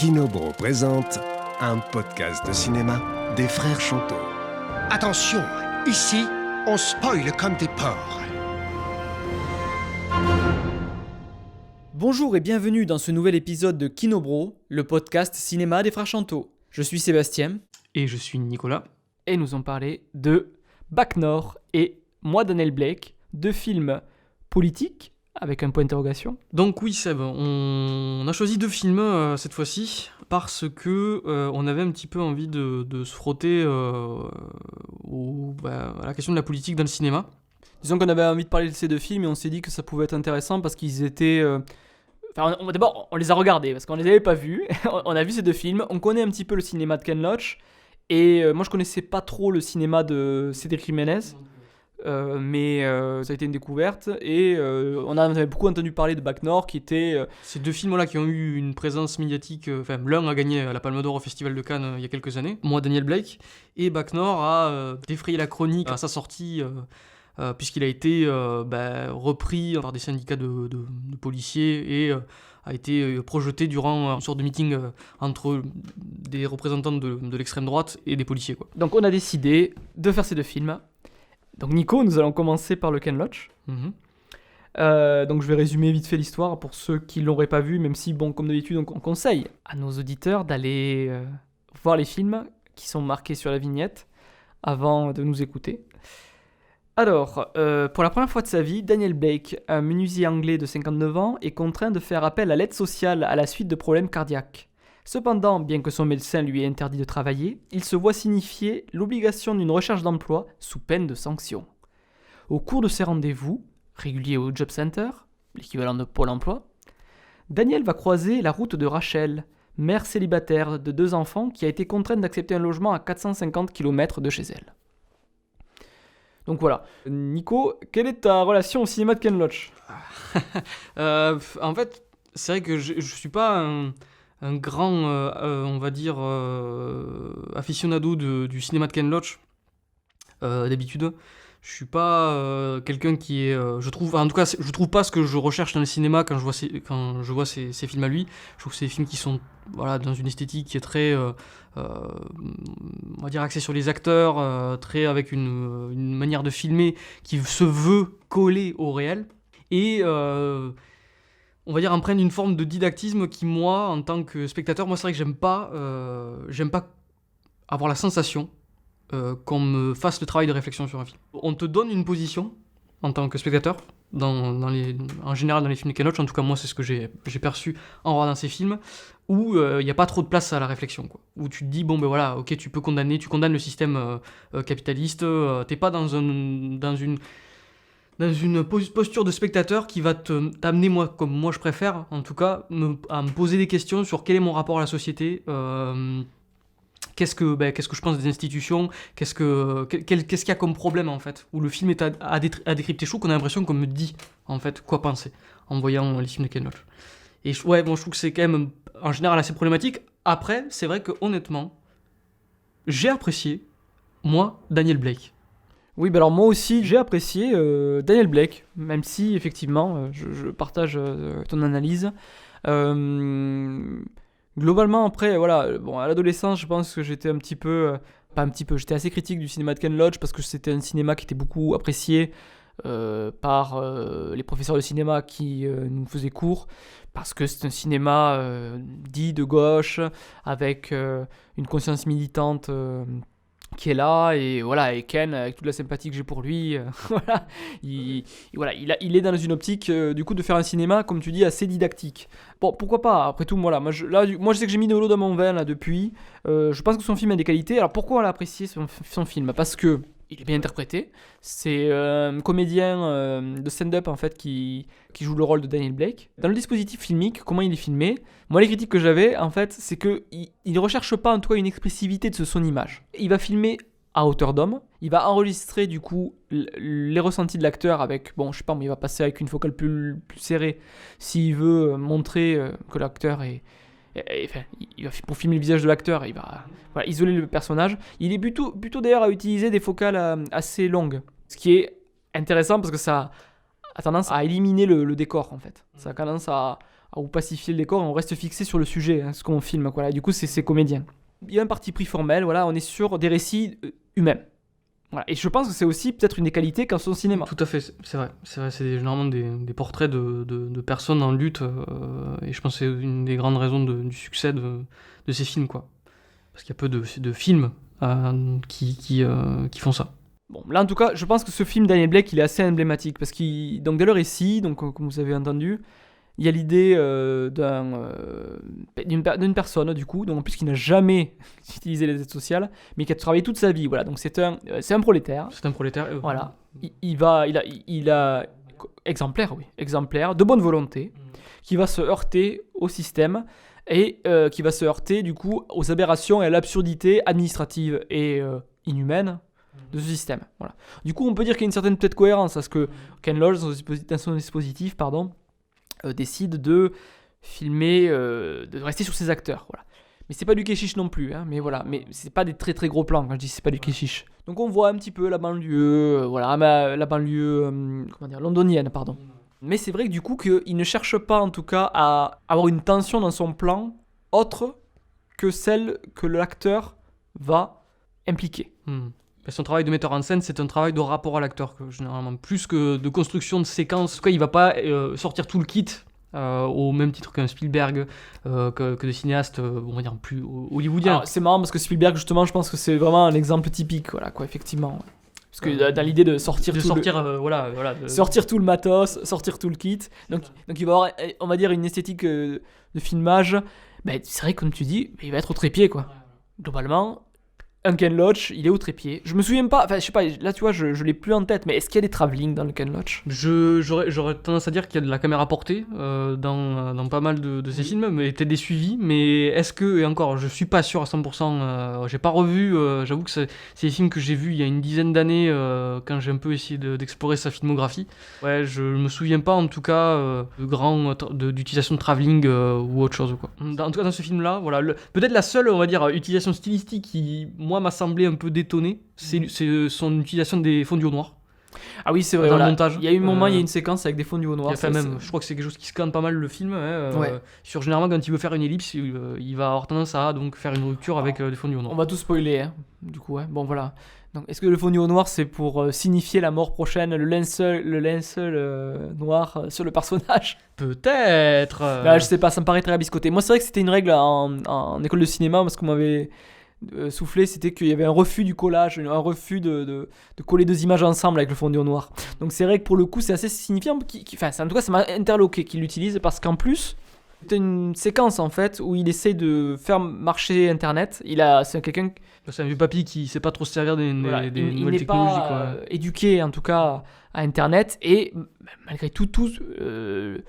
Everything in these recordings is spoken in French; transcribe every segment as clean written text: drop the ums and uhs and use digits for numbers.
Kinobro présente un podcast de cinéma des frères Chanteau. Attention, ici, on spoil comme des porcs. Bonjour et bienvenue dans ce nouvel épisode de Kinobro, le podcast cinéma des frères Chanteau. Je suis Sébastien. Et je suis Nicolas. Et nous allons parler de Bac Nord et Moi Daniel Blake, deux films politiques, avec un point d'interrogation. Donc oui Seb, on a choisi deux films cette fois-ci, parce que on avait un petit peu envie de se frotter à la question de la politique dans le cinéma. Disons qu'on avait envie de parler de ces deux films et on s'est dit que ça pouvait être intéressant parce qu'ils étaient... D'abord, on les a regardés parce qu'on les avait pas vus. On a vu ces deux films, on connaît un petit peu le cinéma de Ken Loach. Et moi je connaissais pas trop le cinéma de Cédric Jiménez, mais ça a été une découverte. Et on en avait beaucoup entendu parler de Bac Nord qui était... Ces deux films-là qui ont eu une présence médiatique, l'un a gagné la Palme d'Or au Festival de Cannes il y a quelques années, Moi Daniel Blake, et Bac Nord a défrayé la chronique à sa sortie... puisqu'il a été repris par des syndicats de policiers et a été projeté durant une sorte de meeting entre des représentants de l'extrême droite et des policiers, quoi. Donc on a décidé de faire ces deux films. Donc Nico, nous allons commencer par le Ken Loach. Donc je vais résumer vite fait l'histoire pour ceux qui ne l'auraient pas vu, même si, bon, comme d'habitude, on conseille à nos auditeurs d'aller voir les films qui sont marqués sur la vignette avant de nous écouter. Alors, pour la première fois de sa vie, Daniel Blake, un menuisier anglais de 59 ans, est contraint de faire appel à l'aide sociale à la suite de problèmes cardiaques. Cependant, bien que son médecin lui ait interdit de travailler, il se voit signifier l'obligation d'une recherche d'emploi sous peine de sanction. Au cours de ses rendez-vous, réguliers au Job Center, l'équivalent de Pôle emploi, Daniel va croiser la route de Rachel, mère célibataire de 2 enfants qui a été contrainte d'accepter un logement à 450 km de chez elle. Donc voilà. Nico, quelle est ta relation au cinéma de Ken Loach ? En fait, c'est vrai que je suis pas un grand, on va dire, aficionado du cinéma de Ken Loach, d'habitude. Je suis pas quelqu'un qui est... je trouve pas ce que je recherche dans le cinéma quand je vois ces films à lui. Je trouve que c'est des films qui sont dans une esthétique qui est très... on va dire axée sur les acteurs, très avec une manière de filmer qui se veut coller au réel. Et... on va dire empreinte d'une forme de didactisme qui, moi, en tant que spectateur, c'est vrai que j'aime pas avoir la sensation qu'on me fasse le travail de réflexion sur un film. On te donne une position en tant que spectateur, en général dans les films de Ken Loach, en tout cas moi c'est ce que j'ai perçu en regardant ces films, où il n'y a pas trop de place à la réflexion, quoi. Où tu te dis, ok, tu condamnes le système capitaliste, t'es pas dans une posture de spectateur qui va t'amener, moi, comme moi je préfère, en tout cas, à me poser des questions sur quel est mon rapport à la société, qu'est-ce que je pense des institutions, qu'est-ce qu'il y a comme problème, en fait, où le film est à décrypter. Je trouve qu'on a l'impression qu'on me dit, en fait, quoi penser en voyant les films de Ken Loach. Et je trouve que c'est quand même, en général, assez problématique. Après, c'est vrai que, honnêtement, j'ai apprécié, moi, Daniel Blake. Oui, alors moi aussi j'ai apprécié Daniel Blake, même si effectivement je partage ton analyse. Globalement, après, à l'adolescence, je pense que j'étais j'étais assez critique du cinéma de Ken Loach parce que c'était un cinéma qui était beaucoup apprécié par les professeurs de cinéma qui nous faisaient cours, parce que c'est un cinéma dit de gauche, avec une conscience militante qui est là, et Ken, avec toute la sympathie que j'ai pour lui, il est dans une optique du coup de faire un cinéma, comme tu dis, assez didactique. Bon, pourquoi pas, après tout, moi je sais que j'ai mis de l'eau dans mon vin là depuis, je pense que son film a des qualités. Alors pourquoi on a apprécié son film ? Parce que il est bien interprété, c'est un comédien de stand-up en fait qui joue le rôle de Daniel Blake. Dans le dispositif filmique, comment il est filmé, moi les critiques que j'avais en fait, c'est que il recherche pas en tout cas une expressivité de son image. Il va filmer à hauteur d'homme, il va enregistrer du coup les ressentis de l'acteur avec, il va passer avec une focale plus serrée s'il veut montrer que l'acteur est... pour filmer le visage de l'acteur, il va isoler le personnage. Il est plutôt d'ailleurs à utiliser des focales assez longues, ce qui est intéressant parce que ça a tendance à éliminer le décor en fait. Ça a tendance à vous pacifier le décor, et on reste fixé sur le sujet, ce qu'on filme, quoi. Là, du coup, c'est comédien. Il y a un parti pris formel, voilà, on est sur des récits humains. Voilà. Et je pense que c'est aussi peut-être une des qualités qu'a son cinéma. Tout à fait, c'est vrai. C'est généralement des portraits de personnes en lutte, et je pense que c'est une des grandes raisons du succès de ces films, quoi. Parce qu'il y a peu de films qui font ça. Bon, là en tout cas, je pense que ce film Daniel Blake, il est assez emblématique, parce qu'il, donc dans le récit, donc comme vous avez entendu, il y a l'idée d'une personne, du coup, donc en plus qui n'a jamais utilisé les aides sociales, mais qui a travaillé toute sa vie. Voilà, donc c'est un prolétaire. C'est un prolétaire. Voilà, il a exemplaire, de bonne volonté, qui va se heurter au système et qui va se heurter du coup aux aberrations et à l'absurdité administrative et inhumaine de ce système. Voilà. Du coup, on peut dire qu'il y a une certaine peut-être cohérence à ce que Ken Loach, dans son dispositif, décide de filmer, de rester sur ses acteurs. Voilà. Mais c'est pas du kéchiche non plus, hein, mais voilà, mais c'est pas des très très gros plans quand je dis c'est pas du kéchiche. Donc on voit un petit peu la banlieue, la banlieue londonienne, pardon. Mais c'est vrai que du coup qu'il ne cherche pas en tout cas à avoir une tension dans son plan autre que celle que l'acteur va impliquer. Son travail de metteur en scène, c'est un travail de rapport à l'acteur, généralement, plus que de construction de séquences. En tout cas, il va pas sortir tout le kit au même titre qu'un Spielberg, que des cinéastes, on va dire, plus hollywoodiens. Alors, c'est marrant parce que Spielberg, justement, je pense que c'est vraiment un exemple typique, voilà, quoi, effectivement. Parce que dans l'idée de sortir sortir tout le matos, sortir tout le kit. Donc il va avoir, on va dire, une esthétique de filmage. Ben, c'est vrai, comme tu dis, il va être au trépied, quoi. Globalement, un Ken Loach, il est au trépied. Je me souviens pas, enfin je sais pas, là tu vois, je l'ai plus en tête, mais est-ce qu'il y a des travelling dans le Ken Loach ? J'aurais tendance à dire qu'il y a de la caméra portée dans pas mal de ces films, mais peut-être des suivis, mais est-ce que, et encore, je suis pas sûr à 100%, j'ai pas revu, j'avoue que c'est des films que j'ai vus il y a une dizaine d'années, quand j'ai un peu essayé d'explorer sa filmographie. Ouais, je me souviens pas en tout cas d'utilisation de travelling ou autre chose, quoi. En tout cas dans ce film-là, voilà, peut-être la seule, on va dire, utilisation stylistique qui, moi, m'a semblé un peu détonné, c'est son utilisation des fondus au noir. Ah oui, c'est vrai. Dans le montage. Il y a eu un moment, il y a une séquence avec des fondus au noir. Je crois que c'est quelque chose qui scanne pas mal le film. Généralement, quand il veut faire une ellipse, il va avoir tendance à donc faire une rupture avec des fondus au noir. On va tout spoiler, hein. Du coup, bon voilà. Donc, est-ce que le fondu au noir, c'est pour signifier la mort prochaine, le linceul noir sur le personnage ? Peut-être. Je sais pas, ça me paraît très biscoté. Moi, c'est vrai que c'était une règle en école de cinéma, parce qu'on m'avait soufflé, c'était qu'il y avait un refus du collage, un refus de coller deux images ensemble avec le fondu au noir. Donc c'est vrai que pour le coup, c'est assez signifiant. En tout cas, ça m'a interloqué qu'il l'utilise, parce qu'en plus, c'était une séquence en fait où il essaie de faire marcher Internet. C'est un vieux papy qui sait pas trop se servir des nouvelles technologies. Il n'est pas éduqué en tout cas à Internet, et malgré tout le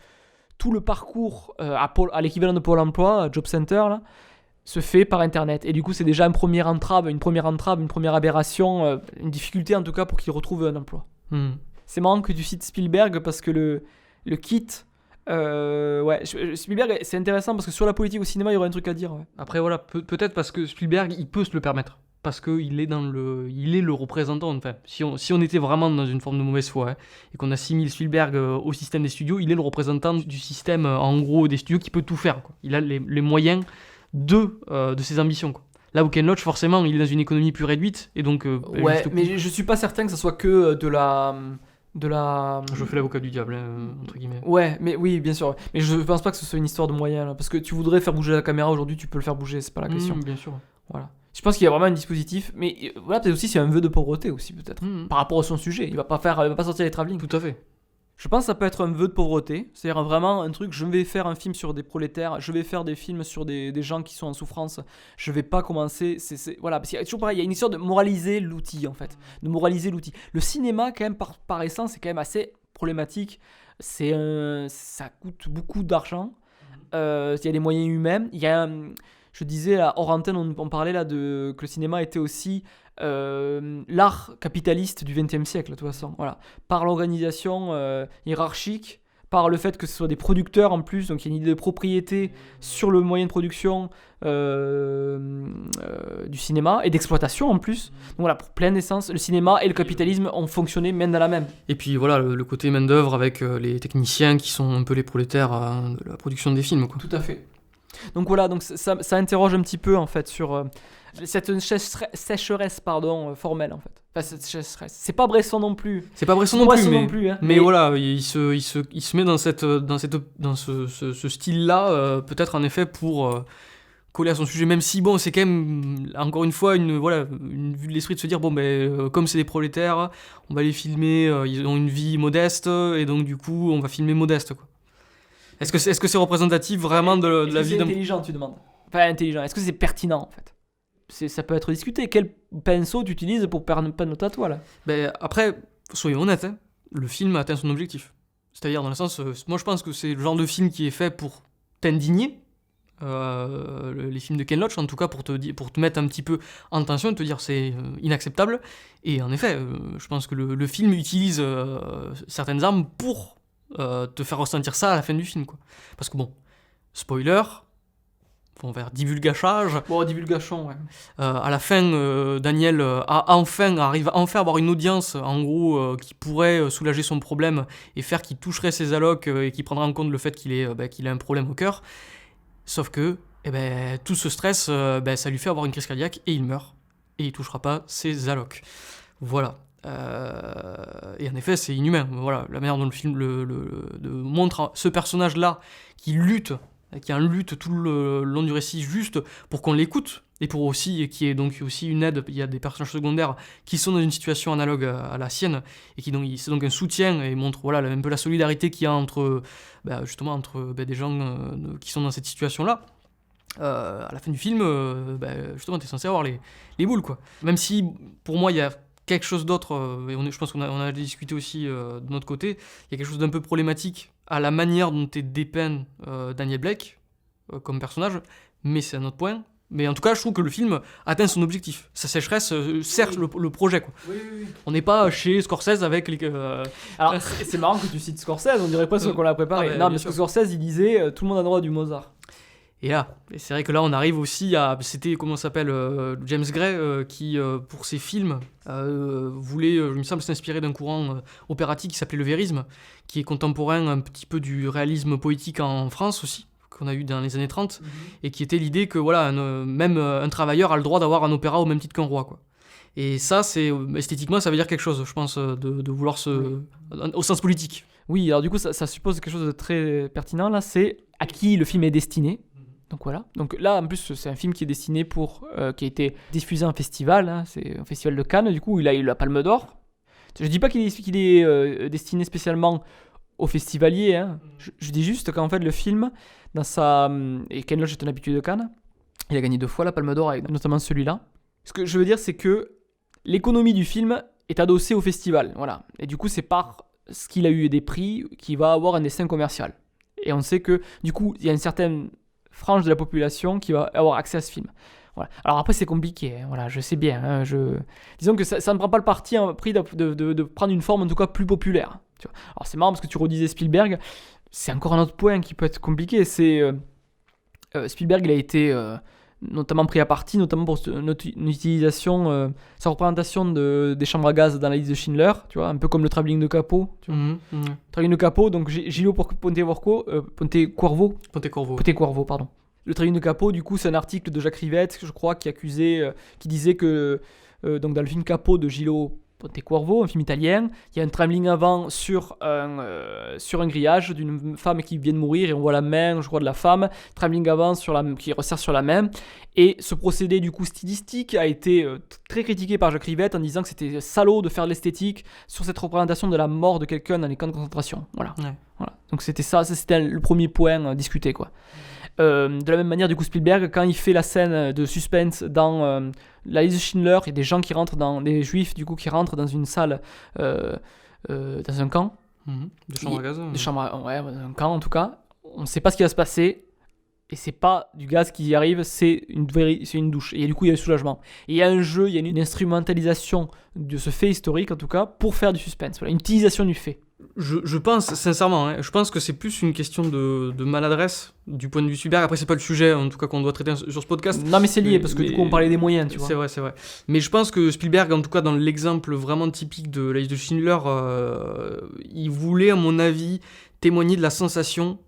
parcours à l'équivalent de Pôle Emploi, à Job Center là, se fait par Internet. Et du coup, c'est déjà une première entrave, une première aberration, une difficulté en tout cas pour qu'il retrouve un emploi. C'est marrant que tu cites Spielberg, parce que le kit... Spielberg, c'est intéressant parce que sur la politique au cinéma, il y aurait un truc à dire. Ouais. Après, voilà, peut-être parce que Spielberg, il peut se le permettre. Parce qu'il est il est le représentant. Enfin, si on était vraiment dans une forme de mauvaise foi, et qu'on assimile Spielberg au système des studios, il est le représentant du système, en gros, des studios qui peut tout faire, quoi. Il a les moyens de ses ambitions, quoi. Là où Ken Loach, forcément, il est dans une économie plus réduite, et donc... mais je suis pas certain que ça soit que de la... Je fais l'avocat du diable, entre guillemets. Ouais, mais oui, bien sûr. Mais je pense pas que ce soit une histoire de moyens, là, parce que tu voudrais faire bouger la caméra aujourd'hui, tu peux le faire bouger, c'est pas la question. Bien sûr. Voilà. Je pense qu'il y a vraiment un dispositif, mais voilà, peut-être aussi c'est un vœu de pauvreté aussi, peut-être. Par rapport à son sujet, il va pas sortir les travelling. Tout à fait. Je pense que ça peut être un vœu de pauvreté, c'est-à-dire vraiment un truc, je vais faire un film sur des prolétaires, je vais faire des films sur des gens qui sont en souffrance, je vais pas commencer, voilà, parce qu'il y a toujours pareil, il y a une histoire de moraliser l'outil en fait, de moraliser l'outil. Le cinéma quand même par essence c'est quand même assez problématique, ça coûte beaucoup d'argent, il y a des moyens humains, il y a je disais hors antenne, on parlait là que le cinéma était aussi l'art capitaliste du XXe siècle, de toute façon, voilà, par l'organisation hiérarchique, par le fait que ce soit des producteurs en plus, donc il y a une idée de propriété sur le moyen de production du cinéma et d'exploitation en plus. Donc voilà, pour plein d'essence, le cinéma et le capitalisme ont fonctionné main dans la main. Et puis voilà, le côté main-d'œuvre avec les techniciens qui sont un peu les prolétaires de la production des films, quoi. Tout à fait. Donc voilà, donc ça interroge un petit peu en fait sur cette sécheresse formelle en fait. Enfin, cette sécheresse. C'est pas Bresson non plus. C'est pas Bresson non plus, hein. Mais voilà, il se met dans ce style-là, peut-être en effet pour coller à son sujet, même si bon, c'est quand même encore une fois une vue de l'esprit de se dire bon comme c'est des prolétaires, on va les filmer, ils ont une vie modeste et donc du coup on va filmer modeste, quoi. Est-ce que c'est représentatif vraiment de la vie d'un... d'un... C'est intelligent, tu demandes. Pas intelligent. Est-ce que c'est pertinent, en fait? Ça peut être discuté. Quel pinceau tu utilises pour peindre ta toile? Après, soyons honnêtes, hein, le film atteint son objectif. C'est-à-dire, dans le sens... moi, je pense que c'est le genre de film qui est fait pour t'indigner. Les films de Ken Loach, en tout cas, pour te mettre un petit peu en tension et te dire c'est inacceptable. Et en effet, je pense que le film utilise certaines armes pour... te faire ressentir ça à la fin du film, quoi. Parce que bon, spoiler, on va faire divulgachage. Bon, divulgachon, ouais. À la fin, Daniel arrive enfin à avoir une audience, en gros, qui pourrait soulager son problème et faire qu'il toucherait ses allocs et qui prendra en compte le fait qu'il a un problème au cœur. Sauf que, tout ce stress, ça lui fait avoir une crise cardiaque et il meurt. Et il touchera pas ses allocs. Voilà. Et en effet, c'est inhumain. Voilà, la manière dont le film montre ce personnage-là qui en lutte tout le long du récit, juste pour qu'on l'écoute et pour aussi, qui est donc aussi une aide. Il y a des personnages secondaires qui sont dans une situation analogue à la sienne et c'est donc un soutien et montre un peu la solidarité qu'il y a entre des gens qui sont dans cette situation-là. À la fin du film, justement, t'es censé avoir les boules, quoi. Même si, pour moi, il y a quelque chose d'autre, et je pense qu'on a discuté aussi de notre côté, il y a quelque chose d'un peu problématique à la manière dont est dépeint Daniel Blake comme personnage, mais c'est un autre point. Mais en tout cas, je trouve que le film atteint son objectif. Sa sécheresse sert le projet, quoi. Oui. On n'est pas chez Scorsese avec les... Alors, c'est marrant que tu cites Scorsese, on dirait presque qu'on l'a préparé. Non, mais Scorsese, il disait tout le monde a droit du Mozart. Et c'est vrai que là, on arrive aussi à... C'était, comment ça s'appelle, James Gray, qui, pour ses films, voulait, il me semble, s'inspirer d'un courant opératique qui s'appelait le vérisme, qui est contemporain un petit peu du réalisme poétique en France aussi, qu'on a eu dans les années 30, et qui était l'idée que, même un travailleur a le droit d'avoir un opéra au même titre qu'un roi, quoi. Et ça, esthétiquement, ça veut dire quelque chose, je pense, de vouloir au sens politique. Oui, alors du coup, ça suppose quelque chose de très pertinent, là, c'est à qui le film est destiné. Donc voilà. Donc là, en plus, c'est un film qui est destiné qui a été diffusé en festival. Hein, c'est un festival de Cannes. Du coup, il a eu la Palme d'Or. Je dis pas qu'il est destiné spécialement aux festivaliers. Hein. Je dis juste qu'en fait, le film, et Ken Loach est un habitué de Cannes, il a gagné 2 fois la Palme d'Or, notamment celui-là. Ce que je veux dire, c'est que l'économie du film est adossée au festival. Voilà. Et du coup, c'est par ce qu'il a eu des prix qu'il va avoir un destin commercial. Et on sait que, du coup, il y a une certaine frange de la population qui va avoir accès à ce film. Voilà. Alors après, c'est compliqué, hein. Voilà, je sais bien. Hein, disons que ça ne prend pas le parti de prendre une forme en tout cas plus populaire. Tu vois. Alors c'est marrant parce que tu redisais Spielberg. C'est encore un autre point qui peut être compliqué. C'est Spielberg, il a été notamment pris à partie, notamment pour une utilisation, sa représentation des chambres à gaz dans la liste de Schindler, tu vois, un peu comme le Travelling de Capot. Tu vois. Travelling de Capot, donc Gillo Pontecorvo, pardon. Le Travelling de Capot, du coup, c'est un article de Jacques Rivette, je crois, qui disait que donc dans le film Capot de Gillo Pontecorvo, un film italien, il y a un travelling avant sur un grillage d'une femme qui vient de mourir et on voit la main, je crois, de la femme, travelling avant qui resserre sur la main. Et ce procédé du coup stylistique a été très critiqué par Jacques Rivette en disant que c'était salaud de faire de l'esthétique sur cette représentation de la mort de quelqu'un dans les camps de concentration. Voilà. Ouais. Voilà. Donc c'était c'était le premier point discuté, quoi. De la même manière, du coup, Spielberg, quand il fait la scène de suspense dans la liste de Schindler, il y a des gens qui rentrent des juifs, du coup, qui rentrent dans une salle, dans un camp. De chambre à gaz. Un camp en tout cas. On ne sait pas ce qui va se passer. Et c'est pas du gaz qui y arrive, c'est une douche. Et du coup, il y a le soulagement. Et il y a un jeu, il y a une instrumentalisation de ce fait historique, en tout cas, pour faire du suspense. Voilà, une utilisation du fait. Je pense, sincèrement, je pense que c'est plus une question de maladresse du point de vue Spielberg. Après, c'est pas le sujet, en tout cas, qu'on doit traiter sur ce podcast. Non, mais c'est lié, parce que du coup, on parlait des moyens, tu vois. C'est vrai. Mais je pense que Spielberg, en tout cas, dans l'exemple vraiment typique de la liste de Schindler, il voulait, à mon avis, témoigner de la sensation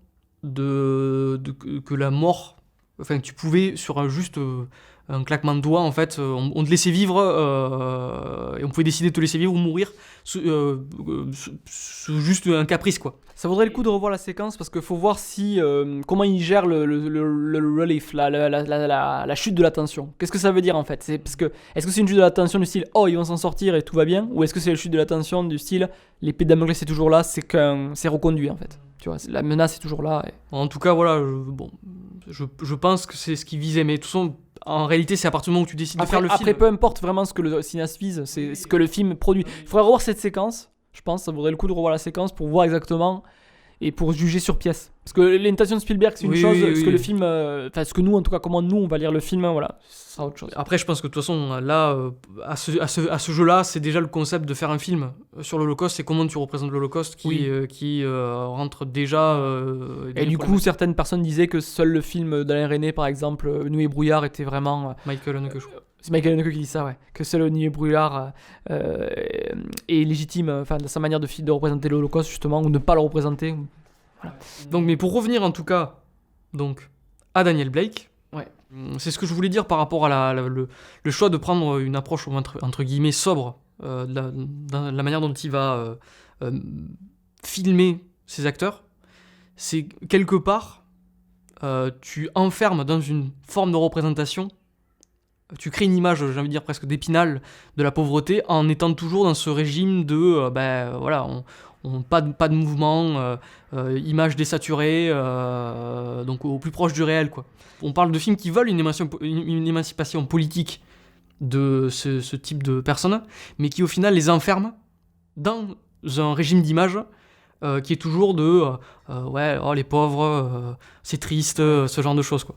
que la mort... Enfin, que tu pouvais, sur un claquement de doigts, en fait, on te laissait vivre, et on pouvait décider de te laisser vivre ou mourir sous juste un caprice, quoi. Ça vaudrait le coup de revoir la séquence parce qu'il faut voir comment il gère le relief, la chute de la tension. Qu'est-ce que ça veut dire en fait? Est-ce que c'est une chute de la tension du style oh ils vont s'en sortir et tout va bien, ou est-ce que c'est une chute de la tension du style l'épée de Damoclès c'est toujours là, c'est reconduit en fait. Tu vois, la menace est toujours là. En tout cas, voilà, je pense que c'est ce qu'il visait, mais de toute façon, en réalité, c'est à partir du moment où tu décides de faire le film. Après, peu importe vraiment ce que le cinéaste vise, c'est ce que le film produit. Il faudrait revoir cette séquence, je pense, ça vaudrait le coup de revoir la séquence pour voir exactement et pour juger sur pièce. Parce que l'intention de Spielberg, c'est une chose, ce que le film, ce que nous, en tout cas, comment nous, on va lire le film, voilà, ça sera autre chose. Après, je pense que de toute façon, là, à ce jeu-là, c'est déjà le concept de faire un film sur l'Holocauste, c'est comment tu représentes l'Holocauste qui rentre déjà... et du coup, certaines personnes disaient que seul le film d'Alain Resnais, par exemple, Nuit et brouillard, était vraiment... Michael Haneke, je crois. C'est Michael Haneke qui dit ça, ouais. Que seul Nuit et brouillard est légitime, enfin, dans sa manière de représenter l'Holocauste, justement, ou de ne pas le représenter. Voilà. Donc, mais pour revenir en tout cas à Daniel Blake, ouais. C'est ce que je voulais dire par rapport à le choix de prendre une approche entre guillemets sobre dans la manière dont il va filmer ses acteurs. C'est quelque part, tu enfermes dans une forme de représentation, tu crées une image, j'ai envie de dire presque d'épinal de la pauvreté en étant toujours dans ce régime de pas de mouvement, image désaturée, donc au plus proche du réel, quoi. On parle de films qui veulent une émancipation politique de ce type de personnes, mais qui au final les enferment dans un régime d'image qui est toujours les pauvres, c'est triste, ce genre de choses, quoi.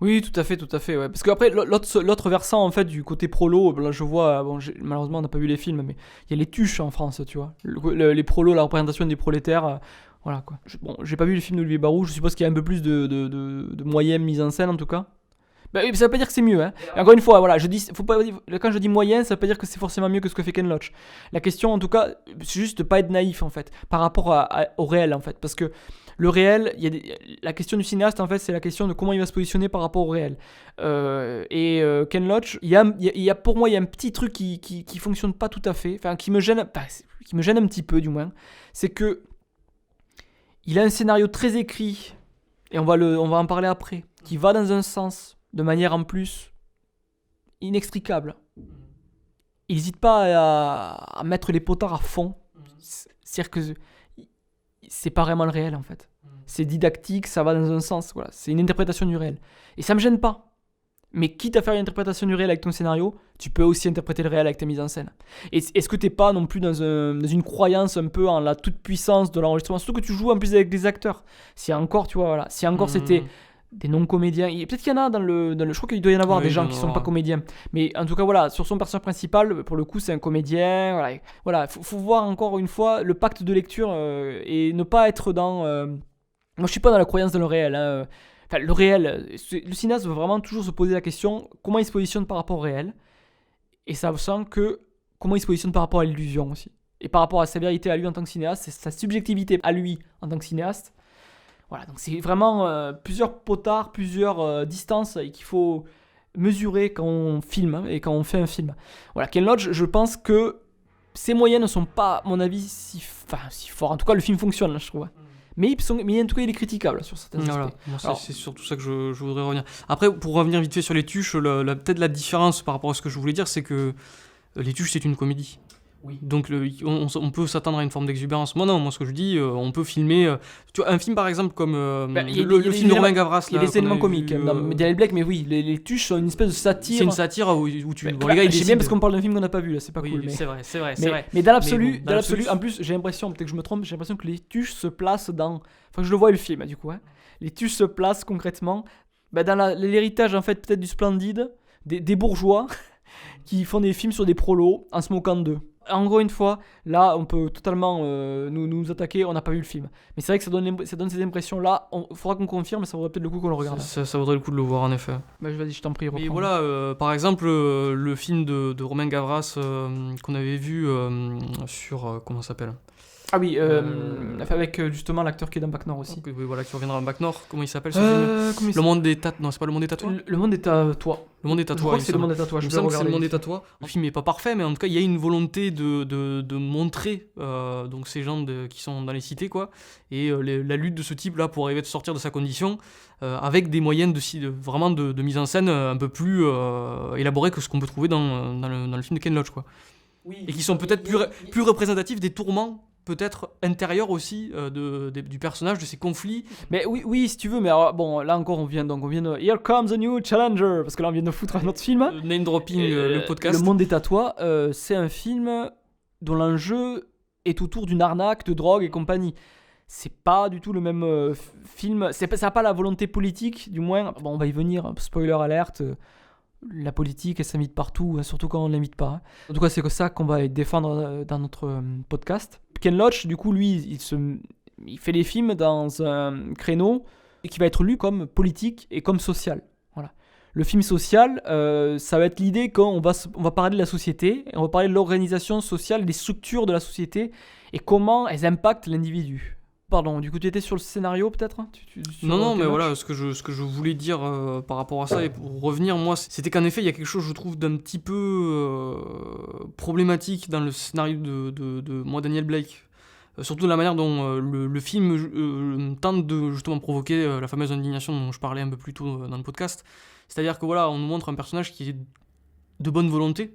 Oui, tout à fait, ouais. Parce qu'après, l'autre versant, en fait, du côté prolo, là, je vois, malheureusement, on n'a pas vu les films, mais il y a les tuches en France, tu vois. Les prolos, la représentation des prolétaires, voilà, quoi. J'ai pas vu le film d'Olivier Barou, je suppose qu'il y a un peu plus de moyens mis en scène, en tout cas. Ça veut pas dire que c'est mieux, hein. Et encore une fois, voilà, quand je dis moyen, ça veut pas dire que c'est forcément mieux que ce que fait Ken Loach. La question, en tout cas, c'est juste de pas être naïf, en fait, par rapport au réel, en fait, parce que le réel, la question du cinéaste, en fait, c'est la question de comment il va se positionner par rapport au réel. Ken Loach, pour moi, il y a un petit truc qui fonctionne pas tout à fait, enfin, qui me gêne un petit peu, du moins, c'est que il a un scénario très écrit, et on va en parler après, qui va dans un sens, de manière en plus inextricable. Il n'hésite pas à mettre les potards à fond. C'est-à-dire que c'est pas vraiment le réel, en fait. C'est didactique, ça va dans un sens. Voilà. C'est une interprétation du réel. Et ça me gêne pas. Mais quitte à faire une interprétation du réel avec ton scénario, tu peux aussi interpréter le réel avec ta mise en scène. Et est-ce que t'es pas non plus dans une croyance un peu en la toute-puissance de l'enregistrement, surtout que tu joues en plus avec des acteurs. Si encore, tu vois, voilà. Si encore c'était des non-comédiens, peut-être qu'il y en a dans le je crois qu'il doit y en avoir des gens qui sont pas comédiens, mais en tout cas voilà, sur son personnage principal, pour le coup c'est un comédien, voilà, faut voir encore une fois le pacte de lecture et ne pas être dans moi je suis pas dans la croyance dans le réel, hein. Enfin, le réel, le cinéaste veut vraiment toujours se poser la question comment il se positionne par rapport au réel, et ça sent que comment il se positionne par rapport à l'illusion aussi, et par rapport à sa vérité à lui en tant que cinéaste, c'est sa subjectivité à lui en tant que cinéaste. Voilà, donc c'est vraiment plusieurs potards, plusieurs distances qu'il faut mesurer quand on filme et quand on fait un film. Voilà, Ken Loach, je pense que ses moyens ne sont pas, à mon avis, si forts. En tout cas, le film fonctionne, je trouve. Mais en tout cas, il est critiquable sur certains aspects. Moi, c'est surtout ça que je voudrais revenir. Après, pour revenir vite fait sur les tuches, peut-être la différence par rapport à ce que je voulais dire, c'est que les tuches, c'est une comédie. Oui. Donc on peut s'attendre à une forme d'exubérance. Moi ce que je dis, on peut filmer tu vois, un film par exemple comme le film de Romain Gavras. Il y a des éléments comiques dans Daniel Blake, mais oui, les tuches sont une espèce de satire. C'est une satire où tu les gars, c'est bien parce qu'on parle d'un film qu'on n'a pas vu là, c'est pas cool. Mais... C'est vrai. Mais dans l'absolu, en plus j'ai l'impression, peut-être que je me trompe, j'ai l'impression que les tuches se placent dans, enfin je le vois le film du coup, hein. Les tuches se placent concrètement dans l'héritage en fait peut-être du Splendide, des bourgeois qui font des films sur des prolos en se moquant d'eux. Encore une fois, là, on peut totalement nous attaquer, on n'a pas vu le film. Mais c'est vrai que ça donne ces impressions-là. Il faudra qu'on confirme, ça vaudrait peut-être le coup qu'on le regarde. Ça vaudrait le coup de le voir, en effet. Bah, vas-y, je t'en prie, reprends. Mais voilà, par exemple, le film de Romain Gavras qu'on avait vu sur... comment ça s'appelle ? Ah oui, avec justement l'acteur qui est dans Bac Nord aussi. Oui, voilà, qui reviendra dans Bac Nord. Comment il s'appelle ce film ? Le Monde des Tatouages. Non, c'est pas Le Monde des Tatouages ? Le Monde est à toi. Le Monde des Je Tatouages. crois que c'est Le Monde des Tatouages. Il me semble que c'est Le Monde des Tatouages. Le film n'est pas parfait, mais en tout cas, il y a une volonté de montrer donc ces gens qui sont dans les cités, quoi, et la lutte de ce type-là pour arriver à sortir de sa condition, avec des moyens vraiment de mise en scène un peu plus élaborés que ce qu'on peut trouver dans le film de Ken Loach, quoi. Oui, et qui sont peut-être plus représentatifs des tourments peut-être intérieur aussi du personnage, de ses conflits. Mais oui, si tu veux, mais alors, bon, là encore, on vient de Here comes a new challenger, parce que là, on vient de foutre un autre film. Name dropping, le podcast. Le Monde des Tatouages, c'est un film dont l'enjeu est autour d'une arnaque, de drogue et compagnie. C'est pas du tout le même film, ça n'a pas la volonté politique, du moins. Bon, on va y venir, spoiler alerte. La politique, elle s'invite partout, surtout quand on ne l'invite pas. Hein. En tout cas, c'est que ça qu'on va défendre dans notre podcast. Ken Loach, du coup, lui, il fait les films dans un créneau qui va être lu comme politique et comme social. Voilà. Le film social, ça va être l'idée qu'on va parler de la société, et on va parler de l'organisation sociale, des structures de la société et comment elles impactent l'individu. Pardon, du coup tu étais sur le scénario peut-être Non, mais voilà, ce que je voulais dire par rapport à ça, et pour revenir, moi, c'était qu'en effet, il y a quelque chose, je trouve, d'un petit peu problématique dans le scénario de moi, Daniel Blake. Surtout la manière dont le film tente de justement provoquer la fameuse indignation dont je parlais un peu plus tôt dans le podcast. C'est-à-dire que voilà, on nous montre un personnage qui est de bonne volonté,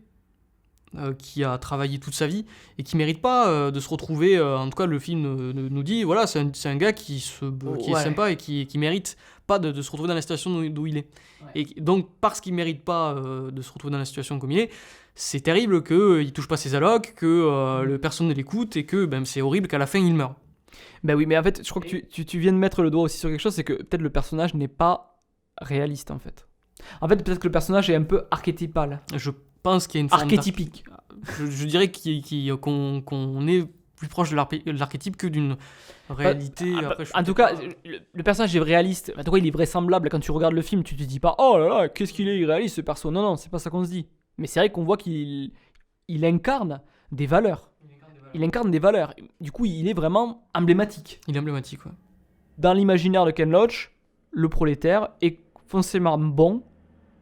qui a travaillé toute sa vie et qui mérite pas de se retrouver, en tout cas le film nous dit, voilà, c'est un gars qui est sympa et qui mérite pas de se retrouver dans la situation d'où il est. Ouais. Et donc parce qu'il mérite pas de se retrouver dans la situation comme il est, c'est terrible qu'il touche pas ses allocs, que le personne ne l'écoute et que c'est horrible qu'à la fin il meure. Ben oui, mais en fait je crois que tu viens de mettre le doigt aussi sur quelque chose, c'est que peut-être le personnage n'est pas réaliste en fait. En fait peut-être que le personnage est un peu archétypal. Je pense qu'il y a une forme archétypique. Je dirais qu'on est plus proche de l'archétype que d'une réalité. En tout cas, le personnage est réaliste. En tout cas, il est vraisemblable. Quand tu regardes le film, tu te dis pas « Oh là là, qu'est-ce qu'il est irréaliste ce perso ?» Non, c'est pas ça qu'on se dit. Mais c'est vrai qu'on voit qu'il incarne des valeurs. Il incarne des valeurs. Du coup, il est vraiment emblématique. Il est emblématique, ouais. Dans l'imaginaire de Ken Loach, le prolétaire est foncièrement bon.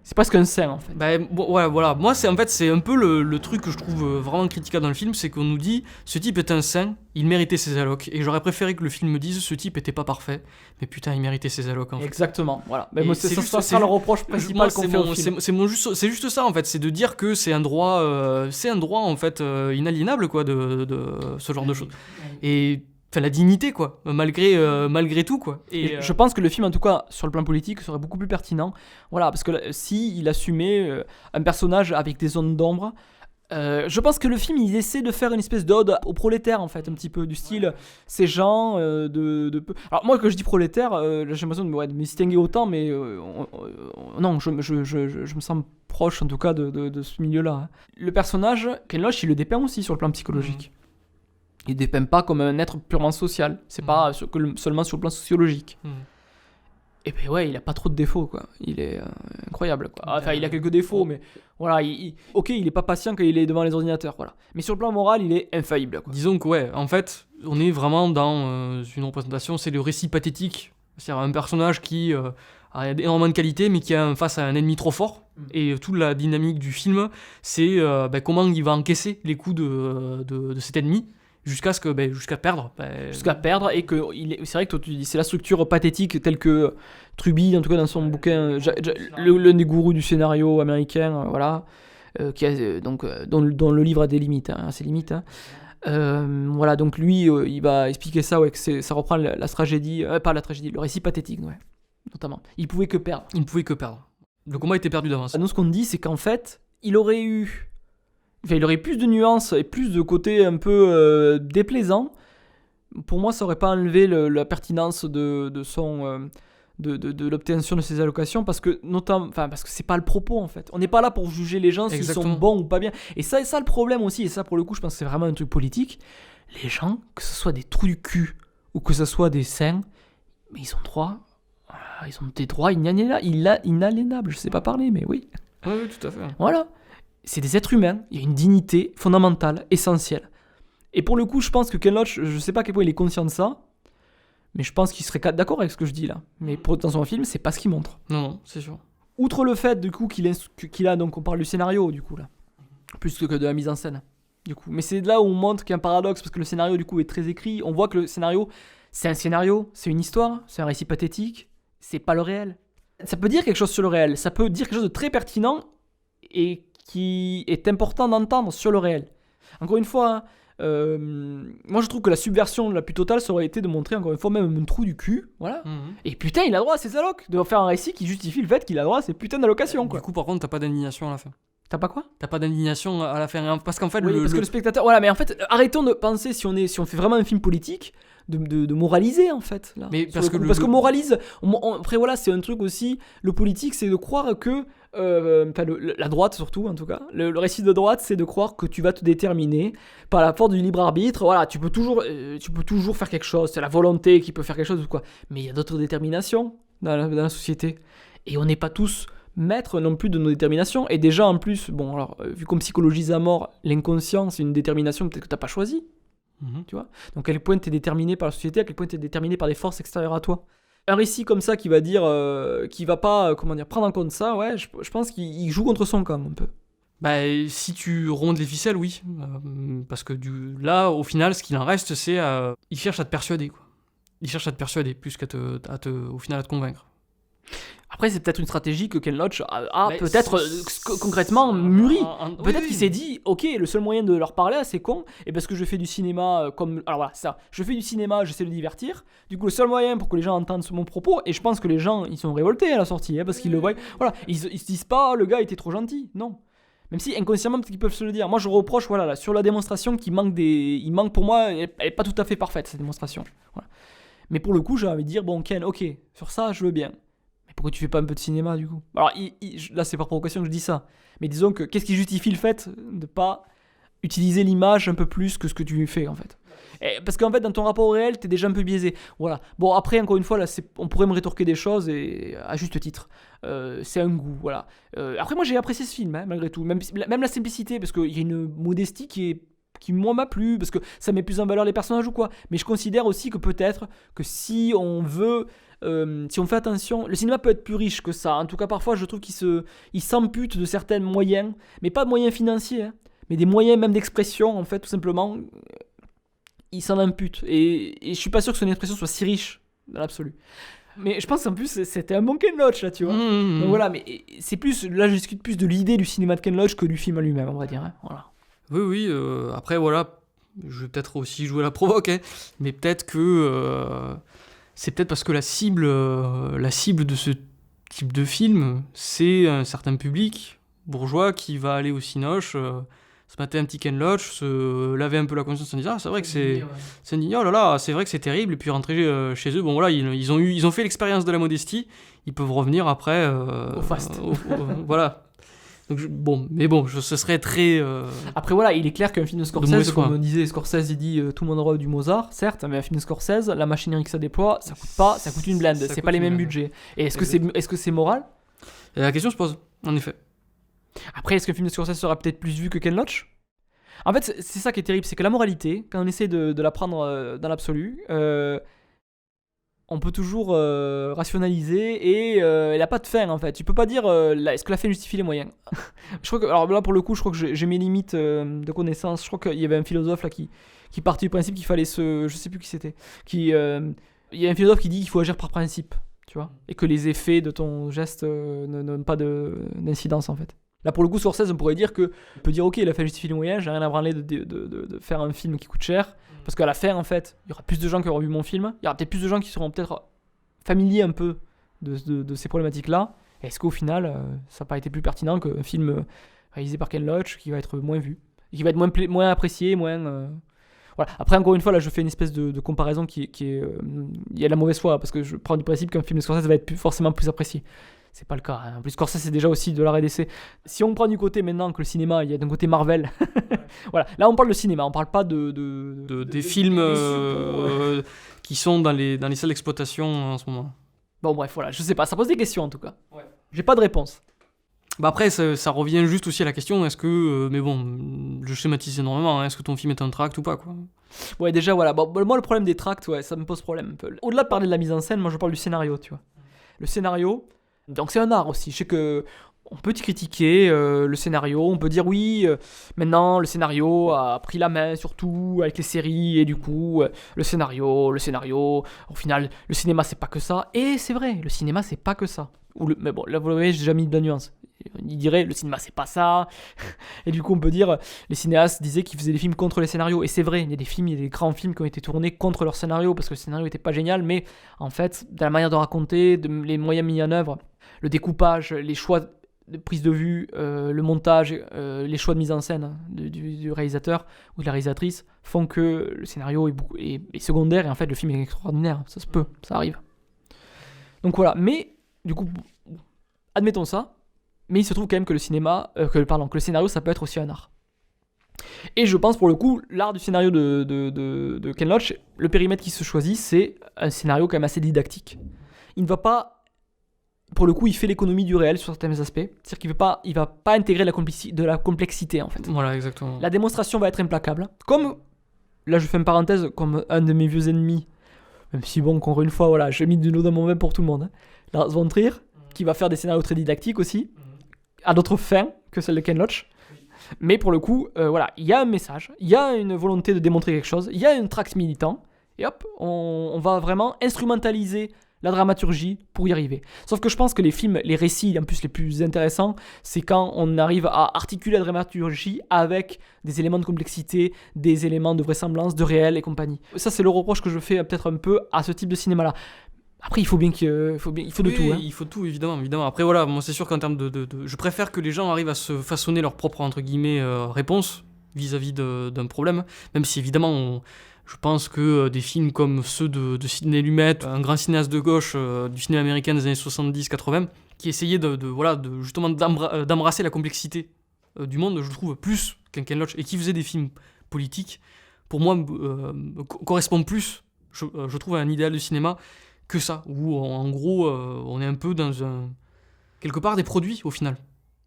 C'est presque un saint en fait. Voilà. Moi, c'est un peu le truc que je trouve vraiment critiquable dans le film, c'est qu'on nous dit ce type est un saint, il méritait ses allocs. Et j'aurais préféré que le film me dise ce type était pas parfait, mais putain, il méritait ses allocs en fait. Exactement, voilà. Mais moi, c'est le reproche principal qu'on fait au film. C'est juste ça en fait, c'est de dire que c'est un droit en fait inaliénable quoi, de ce genre de choses. Et la dignité quoi, malgré tout quoi. Et je pense que le film en tout cas sur le plan politique serait beaucoup plus pertinent, voilà, parce que si il assumait un personnage avec des zones d'ombre, je pense que le film il essaie de faire une espèce d'ode aux prolétaires en fait, un petit peu du style ces gens alors moi quand je dis prolétaire j'ai l'impression de me distinguer autant, mais non, je me sens proche en tout cas de ce milieu là hein. Le personnage Ken Loach il le dépeint aussi sur le plan psychologique. Il ne dépeint pas comme un être purement social. C'est pas seulement sur le plan sociologique. Et ben ouais, il a pas trop de défauts, quoi. Il est incroyable, quoi. Enfin, il a quelques défauts, mais voilà. Ok, il est pas patient quand il est devant les ordinateurs, voilà. Mais sur le plan moral, il est infaillible, quoi. Disons que ouais, en fait, on est vraiment dans une représentation, c'est le récit pathétique. C'est-à-dire un personnage qui a énormément de qualités, mais qui est face à un ennemi trop fort. Et toute la dynamique du film, c'est comment il va encaisser les coups de cet ennemi. Jusqu'à perdre. Jusqu'à perdre, et que c'est vrai que toi tu dis c'est la structure pathétique telle que Truby, en tout cas dans son bouquin, l'un des gourous du scénario américain, voilà, qui a, dont le livre a des limites, hein, ses limites. Hein. Voilà, donc lui, il va expliquer ça, ouais, que ça reprend la tragédie, pas la tragédie, le récit pathétique, ouais, notamment. Il pouvait que perdre. Le combat était perdu d'avance. Nous, ce qu'on dit, c'est qu'en fait, il aurait plus de nuances et plus de côté un peu déplaisant. Pour moi, ça aurait pas enlevé la pertinence de de l'obtention de ces allocations parce que c'est pas le propos en fait. On n'est pas là pour juger les gens s'ils sont Exactement. bons ou pas bien. Et ça le problème aussi, et ça pour le coup je pense que c'est vraiment un truc politique. Les gens, que ce soit des trous du cul ou que ce soit des saints, mais ils ont des droits inaliénables. Je sais pas parler, mais oui. Oui, tout à fait. Voilà. C'est des êtres humains. Il y a une dignité fondamentale, essentielle. Et pour le coup, je pense que Ken Loach, je sais pas à quel point il est conscient de ça, mais je pense qu'il serait d'accord avec ce que je dis là. Mais dans son film, c'est pas ce qu'il montre. Non, c'est sûr. Outre le fait du coup qu'il a, donc on parle du scénario du coup là, plus que de la mise en scène. Du coup. Mais c'est là où on montre qu'il y a un paradoxe parce que le scénario du coup est très écrit. On voit que le scénario, c'est un scénario, c'est une histoire, c'est un récit pathétique, c'est pas le réel. Ça peut dire quelque chose sur le réel, ça peut dire quelque chose de très pertinent et qui est important d'entendre sur le réel. Encore une fois, moi je trouve que la subversion la plus totale ça aurait été de montrer encore une fois même un trou du cul, voilà. Et putain il a droit à ses allocs, de faire un récit qui justifie le fait qu'il a droit à ses putains d'allocations quoi. Du coup, par contre, t'as pas d'indignation à la fin. T'as pas quoi? T'as pas d'indignation à la fin. Parce qu'en fait, Oui, parce que le spectateur. Voilà, mais en fait, arrêtons de penser si on fait vraiment un film politique, de moraliser en fait. Là, Mais parce que parce que moralise. Après, voilà, c'est un truc aussi. Le politique, c'est de croire que. La droite surtout, en tout cas. Le récit de droite, c'est de croire que tu vas te déterminer par la force du libre arbitre. Voilà, tu peux toujours faire quelque chose. C'est la volonté qui peut faire quelque chose ou quoi. Mais il y a d'autres déterminations dans la société. Et on n'est pas tous maîtres non plus de nos déterminations. Et déjà, en plus, bon, alors, vu qu'on psychologise à mort, l'inconscient, c'est une détermination peut-être que t'as pas choisie. Tu vois. Donc, à quel point t'es déterminé par la société, à quel point t'es déterminé par des forces extérieures à toi. Un récit comme ça qui va dire, qui va pas, prendre en compte ça, ouais, je pense qu'il joue contre son camp un peu. Bah, si tu rondes les ficelles, oui. Parce que là, au final, ce qu'il en reste, c'est. Il cherche à te persuader, quoi. Il cherche à te persuader, plus qu'à au final, à te convaincre. Après, c'est peut-être une stratégie que Ken Loach a Mais peut-être concrètement mûri. Peut-être oui, qu'il s'est dit, ok, le seul moyen de leur parler, c'est con, et parce que je fais du cinéma comme... Alors voilà, ça, je fais du cinéma, j'essaie de divertir. Du coup, le seul moyen pour que les gens entendent mon propos, et je pense que les gens, ils sont révoltés à la sortie, parce qu'ils le voient. Voilà, ils se disent pas, le gars était trop gentil, non. Même si inconsciemment, peut-être qu'ils peuvent se le dire. Moi, je reproche, voilà, là, sur la démonstration, il manque pour moi, elle est pas tout à fait parfaite, cette démonstration. Voilà. Mais pour le coup, j'ai envie de dire, bon, Ken, ok, sur ça, je veux bien. Pourquoi tu fais pas un peu de cinéma du coup? Alors là c'est par provocation que je dis ça, mais disons que qu'est-ce qui justifie le fait de pas utiliser l'image un peu plus que ce que tu fais en fait? Parce qu'en fait dans ton rapport au réel t'es déjà un peu biaisé. Voilà. Bon après encore une fois là on pourrait me rétorquer des choses et à juste titre. C'est un goût voilà. Après moi j'ai apprécié ce film hein, malgré tout, même la simplicité parce qu'il y a une modestie qui moi m'a plu parce que ça met plus en valeur les personnages ou quoi. Mais je considère aussi que peut-être que si on veut si on fait attention, le cinéma peut être plus riche que ça. En tout cas, parfois, je trouve qu'il s'ampute de certains moyens, mais pas de moyens financiers, hein, mais des moyens même d'expression, en fait, tout simplement. Il s'en impute. Et je suis pas sûr que son expression soit si riche, dans l'absolu. Mais je pense qu'en plus, c'était un bon Ken Loach, là, tu vois. Donc voilà, mais c'est plus, là, je discute plus de l'idée du cinéma de Ken Loach que du film à lui-même, on va dire. Hein, voilà. Oui, après, voilà, je vais peut-être aussi jouer la provoque, hein, mais peut-être que... c'est peut-être parce que la cible de ce type de film, c'est un certain public bourgeois qui va aller au cinoche, se mater un petit Ken Loach, se laver un peu la conscience en disant c'est vrai que c'est indigné, oh là là, c'est vrai que c'est terrible, et puis rentrer chez eux, bon voilà, ils ont fait l'expérience de la modestie, ils peuvent revenir après au fast. Voilà. Donc ce serait très... Après voilà, il est clair qu'un film de Scorsese, foi. comme on disait, Scorsese il dit tout le monde rêve du Mozart, certes, mais un film de Scorsese, la machinerie que ça déploie, ça coûte une blinde, c'est pas les mêmes budgets. Et est-ce que c'est moral? Et la question se pose, en effet. Après, est-ce qu'un film de Scorsese sera peut-être plus vu que Ken Loach? En fait, c'est ça qui est terrible, c'est que la moralité, quand on essaie de la prendre dans l'absolu, on peut toujours rationaliser et elle n'a pas de fin en fait. Tu peux pas dire est-ce que la fin justifie les moyens. Je crois que, alors là pour le coup, je crois que j'ai mes limites de connaissances. Je crois qu'il y avait un philosophe là qui partait du principe qu'il fallait je sais plus qui c'était. Il y a un philosophe qui dit qu'il faut agir par principe, tu vois, et que les effets de ton geste n'ont pas d'incidence en fait. Là pour le coup, Scorsese, on pourrait dire que on peut dire ok, la fin justifie les moyens. J'ai rien à branler de faire un film qui coûte cher. Parce qu'à la fin, en fait, il y aura plus de gens qui auront vu mon film. Il y aura peut-être plus de gens qui seront peut-être familiers un peu de ces problématiques-là. Est-ce qu'au final, ça n'a pas été plus pertinent qu'un film réalisé par Ken Loach qui va être moins vu, et qui va être moins apprécié, moins... Voilà. Après, encore une fois, là, je fais une espèce de comparaison qui est... il y a de la mauvaise foi, parce que je prends du principe qu'un film de Scorsese va être forcément plus apprécié. C'est pas le cas. En plus, Scorsese, c'est déjà aussi de l'art et d'essai. Si on prend du côté maintenant que le cinéma, il y a d'un côté Marvel. Voilà. Là, on parle de cinéma, on parle pas Des films qui sont dans les salles d'exploitation en ce moment. Bon, bref, voilà. Je sais pas, ça pose des questions en tout cas. Ouais. J'ai pas de réponse. Bah après, ça revient juste aussi à la question, est-ce que... mais bon, je schématise énormément, hein, est-ce que ton film est un tract ou pas, quoi. Ouais, déjà, voilà. Bon, moi, le problème des tracts, ouais, ça me pose problème un peu. Au-delà de parler de la mise en scène, moi, je parle du scénario, tu vois. Le scénario, donc c'est un art aussi. Je sais que on peut critiquer le scénario, on peut dire oui, maintenant le scénario a pris la main surtout avec les séries et du coup le scénario, au final le cinéma c'est pas que ça, et c'est vrai, le cinéma c'est pas que ça. Mais bon, là vous voyez, j'ai déjà mis de la nuance. Il dirait le cinéma c'est pas ça, et du coup on peut dire les cinéastes disaient qu'ils faisaient des films contre les scénarios, et c'est vrai, il y a des grands films qui ont été tournés contre leur scénario parce que le scénario était pas génial, mais en fait, dans la manière de raconter, les moyens mis en œuvre, le découpage, les choix de prise de vue, le montage, les choix de mise en scène du réalisateur ou de la réalisatrice font que le scénario est secondaire et en fait le film est extraordinaire. Ça se peut, ça arrive. Donc voilà, mais du coup, admettons ça, mais il se trouve quand même que le scénario ça peut être aussi un art. Et je pense pour le coup, l'art du scénario de Ken Loach, le périmètre qui se choisit, c'est un scénario quand même assez didactique. Il ne va pas... Pour le coup, il fait l'économie du réel sur certains aspects. C'est-à-dire qu'il va pas intégrer de la complexité, en fait. Voilà, exactement. La démonstration va être implacable. Comme, là je fais une parenthèse, comme un de mes vieux ennemis, même si bon, encore une fois, voilà, j'ai mis de l'eau dans mon vin pour tout le monde. Hein. Lars von Trier, qui va faire des scénarios très didactiques aussi, à d'autres fins que celle de Ken Loach. Mais pour le coup, voilà, il y a un message, il y a une volonté de démontrer quelque chose, il y a un tract militant, et hop, on va vraiment instrumentaliser la dramaturgie pour y arriver. Sauf que je pense que les films, les récits en plus les plus intéressants, c'est quand on arrive à articuler la dramaturgie avec des éléments de complexité, des éléments de vraisemblance, de réel et compagnie. Ça c'est le reproche que je fais peut-être un peu à ce type de cinéma-là. Après il faut de tout. Hein. Il faut tout évidemment. Après voilà, moi c'est sûr qu'en termes de... Je préfère que les gens arrivent à se façonner leur propre entre guillemets réponse vis-à-vis d'un problème, même si évidemment je pense que des films comme ceux de Sidney Lumet, un grand cinéaste de gauche du cinéma américain des années 70-80, qui essayait justement d'embrasser la complexité du monde, je trouve, plus qu'un Ken Loach, et qui faisait des films politiques, pour moi, correspond plus, je trouve, à un idéal de cinéma que ça, où en gros, on est un peu dans quelque part des produits, au final.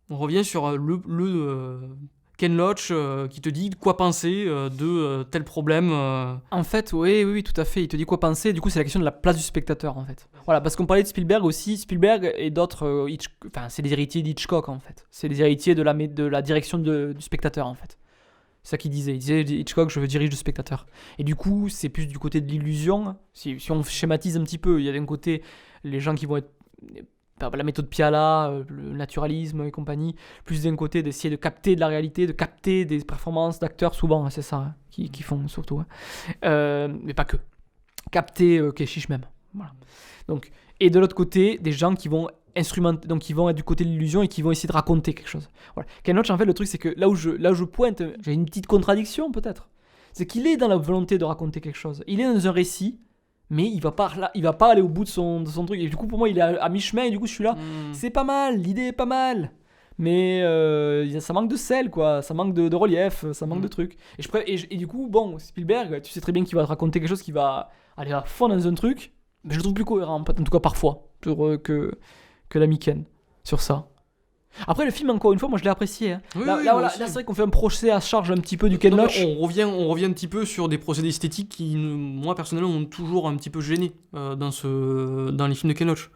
On revient sur le Ken Loach qui te dit quoi penser de tel problème. En fait, oui, tout à fait. Il te dit quoi penser. Du coup, c'est la question de la place du spectateur, en fait. Voilà, parce qu'on parlait de Spielberg aussi. Spielberg et d'autres, c'est des héritiers d'Hitchcock, en fait. C'est des héritiers de la direction du spectateur, en fait. C'est ça qu'il disait. Il disait Hitchcock, je dirige le spectateur. Et du coup, c'est plus du côté de l'illusion. Si on schématise un petit peu, il y a d'un côté les gens qui vont être la méthode Piala, le naturalisme et compagnie, plus d'un côté d'essayer de capter de la réalité, de capter des performances d'acteurs, souvent, hein, c'est ça hein, qui font surtout. Hein. Mais pas que. Capter Keshish même. Voilà. Donc, et de l'autre côté, des gens qui vont donc qui vont être du côté de l'illusion et qui vont essayer de raconter quelque chose. Voilà. Ken Loach, en fait, le truc, c'est que là où je pointe, j'ai une petite contradiction peut-être. C'est qu'il est dans la volonté de raconter quelque chose. Il est dans un récit, mais il va pas aller au bout de son truc. Et du coup, pour moi, il est à mi-chemin, et du coup, je suis là. C'est pas mal, l'idée est pas mal. Mais ça manque de sel, quoi. Ça manque de relief, ça manque de trucs. Et du coup, bon, Spielberg, tu sais très bien qu'il va te raconter quelque chose qui va aller à fond dans un truc. Mais je le trouve plus cohérent, en tout cas parfois, que l'ami Ken, sur ça. Après, le film, encore une fois, moi je l'ai apprécié. Hein. Là, c'est vrai qu'on fait un procès à charge un petit peu du Ken Loach. On revient un petit peu sur des procédés esthétiques qui, moi personnellement, m'ont toujours un petit peu gêné dans les films de Ken Loach.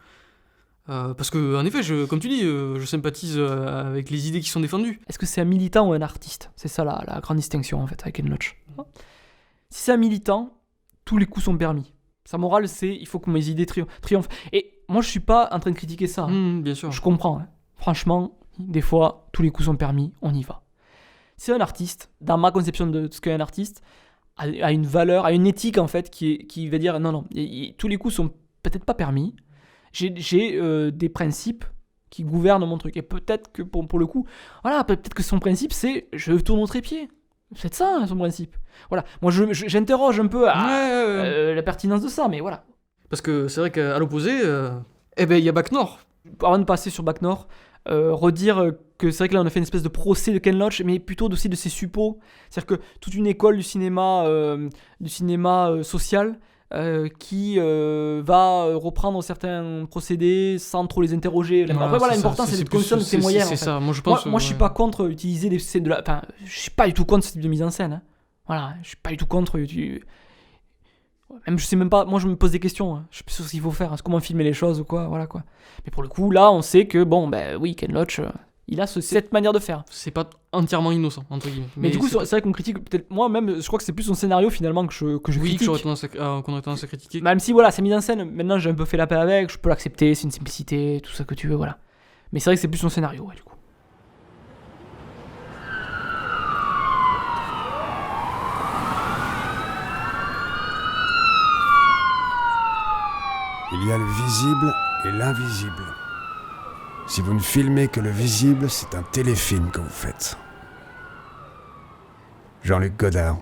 Parce que, en effet, comme tu dis, je sympathise avec les idées qui sont défendues. Est-ce que c'est un militant ou un artiste ? C'est ça la grande distinction en fait avec Ken Loach. Si c'est un militant, tous les coups sont permis. Sa morale, c'est il faut que mes idées triomphent. Et moi, je suis pas en train de critiquer ça. Bien sûr. Je comprends. Hein. Franchement, des fois, tous les coups sont permis, on y va. Si un artiste, dans ma conception de ce qu'est un artiste, a une valeur, a une éthique en fait, qui va dire non, tous les coups sont peut-être pas permis. J'ai des principes qui gouvernent mon truc. Et peut-être que pour le coup, voilà, peut-être que son principe c'est je tourne au trépied. C'est ça, son principe. Voilà. Moi, j'interroge un peu la pertinence de ça, mais voilà. Parce que c'est vrai qu'à l'opposé, il y a Bac Nord. Avant de passer sur Bac Nord, redire que c'est vrai que là, on a fait une espèce de procès de Ken Loach, mais plutôt aussi de ses suppôts. C'est-à-dire que toute une école du cinéma social qui va reprendre certains procédés sans trop les interroger. Après, voilà, l'important, c'est d'être conscient de ses moyens. C'est ça. Moi, je suis pas contre utiliser des scènes de la. Enfin, je suis pas du tout contre ce type de mise en scène. Hein. Voilà, je suis pas du tout contre. Même je sais même pas. Moi, je me pose des questions. Hein. Je sais pas ce qu'il faut faire. Hein. Comment filmer les choses ou quoi. Voilà quoi. Mais pour le coup, là, on sait que oui, Ken Loach. Il a cette manière de faire. C'est pas entièrement innocent, entre guillemets. Mais du coup, c'est vrai qu'on critique peut-être. Moi-même, je crois que c'est plus son scénario finalement que je critique. Oui, qu'on aurait tendance à critiquer. Même si, voilà, sa mise en scène, maintenant j'ai un peu fait la paix avec, je peux l'accepter, c'est une simplicité, tout ça que tu veux, voilà. Mais c'est vrai que c'est plus son scénario, ouais, du coup. Il y a le visible et l'invisible. Si vous ne filmez que le visible, c'est un téléfilm que vous faites. Jean-Luc Godard.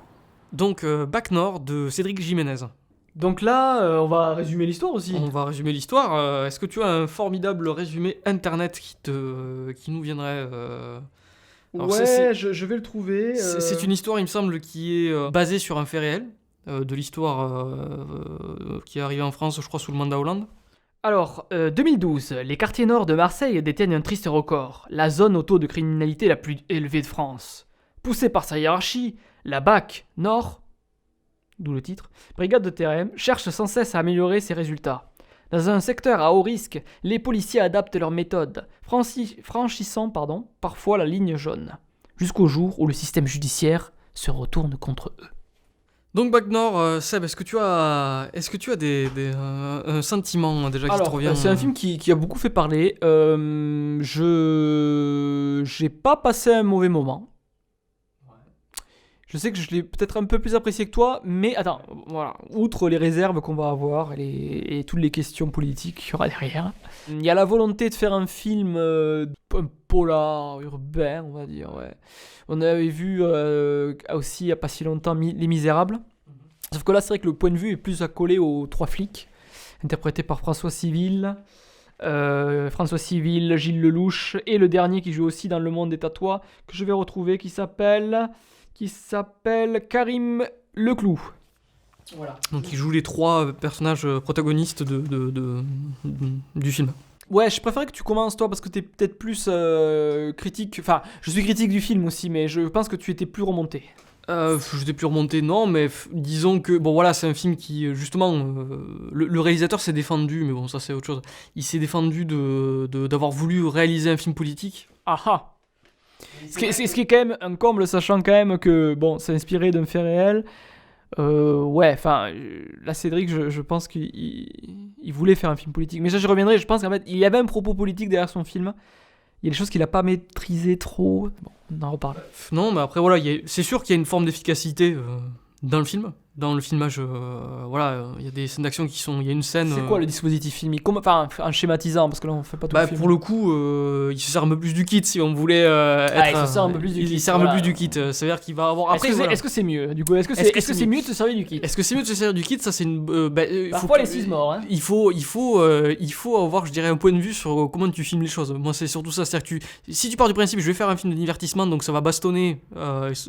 Donc, Bac Nord de Cédric Jiménez. Donc là, on va résumer l'histoire aussi. On va résumer l'histoire. Est-ce que tu as un formidable résumé internet qui nous viendrait Alors, je vais le trouver. C'est une histoire, il me semble, qui est basée sur un fait réel, de l'histoire qui est arrivée en France, je crois, sous le mandat Hollande. Alors, 2012, les quartiers nord de Marseille détiennent un triste record, la zone au taux de criminalité la plus élevée de France. Poussée par sa hiérarchie, la BAC Nord, d'où le titre, brigade de terrain, cherche sans cesse à améliorer ses résultats. Dans un secteur à haut risque, les policiers adaptent leurs méthodes, franchissant parfois la ligne jaune, jusqu'au jour où le système judiciaire se retourne contre eux. Donc Bac Nord, Seb, est-ce que tu as un sentiment déjà qui te revient c'est un film qui a beaucoup fait parler. J'ai pas passé un mauvais moment. Je sais que je l'ai peut-être un peu plus apprécié que toi, mais attends, voilà. Outre les réserves qu'on va avoir et toutes les questions politiques qu'il y aura derrière, il y a la volonté de faire un film un polar urbain, on va dire. Ouais. On avait vu aussi il n'y a pas si longtemps Les Misérables. Sauf que là, c'est vrai que le point de vue est plus accolé aux trois flics, interprétés par François Civil, Gilles Lelouch, et le dernier qui joue aussi dans Le Monde est à toi, que je vais retrouver, qui s'appelle Karim Leclou. Voilà. Donc il joue les trois personnages protagonistes du film. Ouais, je préférais que tu commences toi parce que t'es peut-être plus critique. Enfin, je suis critique du film aussi, mais je pense que tu étais plus remonté. Je t'ai plus remonté, non, mais disons que, bon voilà, c'est un film qui, justement, le réalisateur s'est défendu, mais bon, ça c'est autre chose. Il s'est défendu d'avoir voulu réaliser un film politique. Ah. Ce qui est quand même un comble, sachant quand même que, bon, c'est inspiré d'un fait réel. Ouais, enfin, là, Cédric, je pense qu'il voulait faire un film politique. Mais ça, je reviendrai, je pense qu'en fait, il y avait un propos politique derrière son film. Il y a des choses qu'il n'a pas maîtrisées trop. Bon, on en reparle. Non, mais après, voilà, c'est sûr qu'il y a une forme d'efficacité dans le film. Dans le filmage, voilà, il y a des scènes d'action qui sont... Il y a une scène... C'est quoi le dispositif filmique? Enfin, en schématisant, parce que là, on fait pas tout le film. Pour le coup, il se sert un peu plus du kit, si on voulait être... il se sert un peu plus du kit. Il sert un peu plus du kit. C'est-à-dire qu'il va avoir... Est-ce que c'est mieux, du coup? Est-ce que c'est mieux de se servir du kit? Est-ce que c'est mieux de se servir du kit? Ça, c'est une... Parfois, les 6 morts, hein. Il faut avoir, je dirais, un point de vue sur comment tu filmes les choses. Moi, c'est surtout ça. C'est-à-dire que si tu pars du principe, je vais faire un film de divertissement, donc ça va bastonner,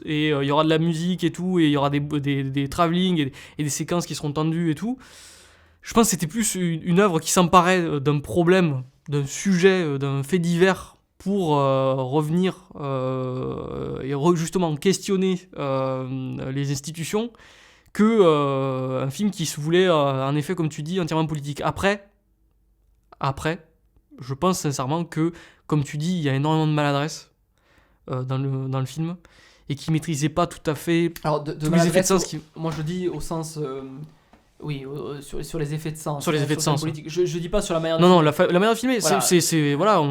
et il y aura de la musique et tout, et il y aura des travelling et des séquences qui seront tendues et tout. Je pense que c'était plus une œuvre qui s'emparait d'un problème, d'un sujet, d'un fait divers pour revenir et justement questionner les institutions que un film qui se voulait en effet, comme tu dis, entièrement politique. Après, je pense sincèrement que, comme tu dis, il y a énormément de maladresse dans le film et qui maîtrisait pas tout à fait tous les effets de sens. Moi, je dis au sens... Oui, sur les effets de sens. Sur les effets de sens. Je dis pas sur la manière de filmer. Non, la manière de filmer, voilà.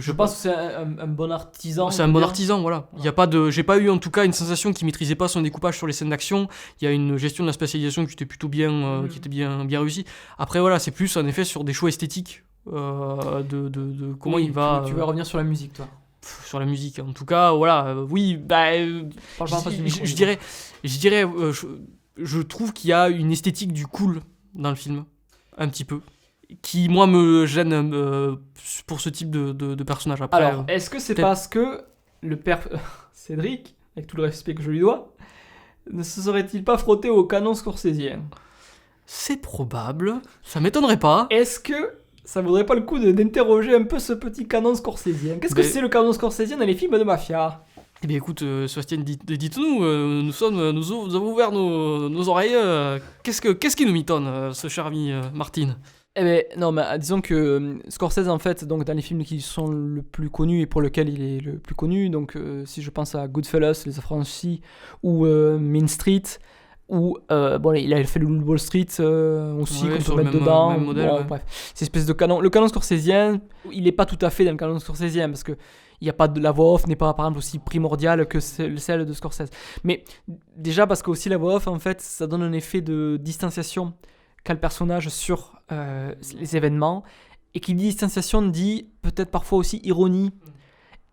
Je pense que c'est un bon artisan. C'est un bon artisan, voilà. Il y a pas j'ai pas eu en tout cas une sensation qui maîtrisait pas son découpage sur les scènes d'action. Il y a une gestion de la spatialisation qui était plutôt bien, qui était bien réussie. Après, voilà, c'est plus en effet sur des choix esthétiques de comment il va. Tu vas revenir sur la musique, toi. Sur la musique, en tout cas, voilà, oui, je dirais, je trouve qu'il y a une esthétique du cool dans le film, un petit peu, qui, moi, me gêne pour ce type de personnage. Après, Alors, est-ce que c'est parce que le père Cédric, avec tout le respect que je lui dois, ne se serait-il pas frotté au canon scorsésien ? C'est probable, ça m'étonnerait pas. Est-ce que ça vaudrait pas le coup d'interroger un peu ce petit canon scorsésien ? Qu'est-ce que c'est le canon scorsésien dans les films de mafia ? Eh bien écoute, Sébastien, dites-nous, nous avons ouvert nos oreilles, qu'est-ce qui nous mitonne, ce cher ami Martine ? Eh ben non, mais disons que Scorsese, en fait, donc dans les films qui sont le plus connus et pour lequel il est le plus connu, donc si je pense à Goodfellas, Les Affranchis ou Mean Street, ou bon, il a fait le Loup de Wall Street aussi, Ouais, qu'on sur peut le mettre même- dedans. même modèle, Bon, ouais. bref, c'est espèce de canon. Le canon scorsésien, il n'est pas tout à fait dans le canon scorsésien parce que il y a pas de la voix off n'est pas par exemple aussi primordiale que celle de Scorsese. Mais déjà parce que aussi la voix off, en fait, ça donne un effet de distanciation qu'a le personnage sur les événements, et qui dit distanciation dit peut-être parfois aussi ironie.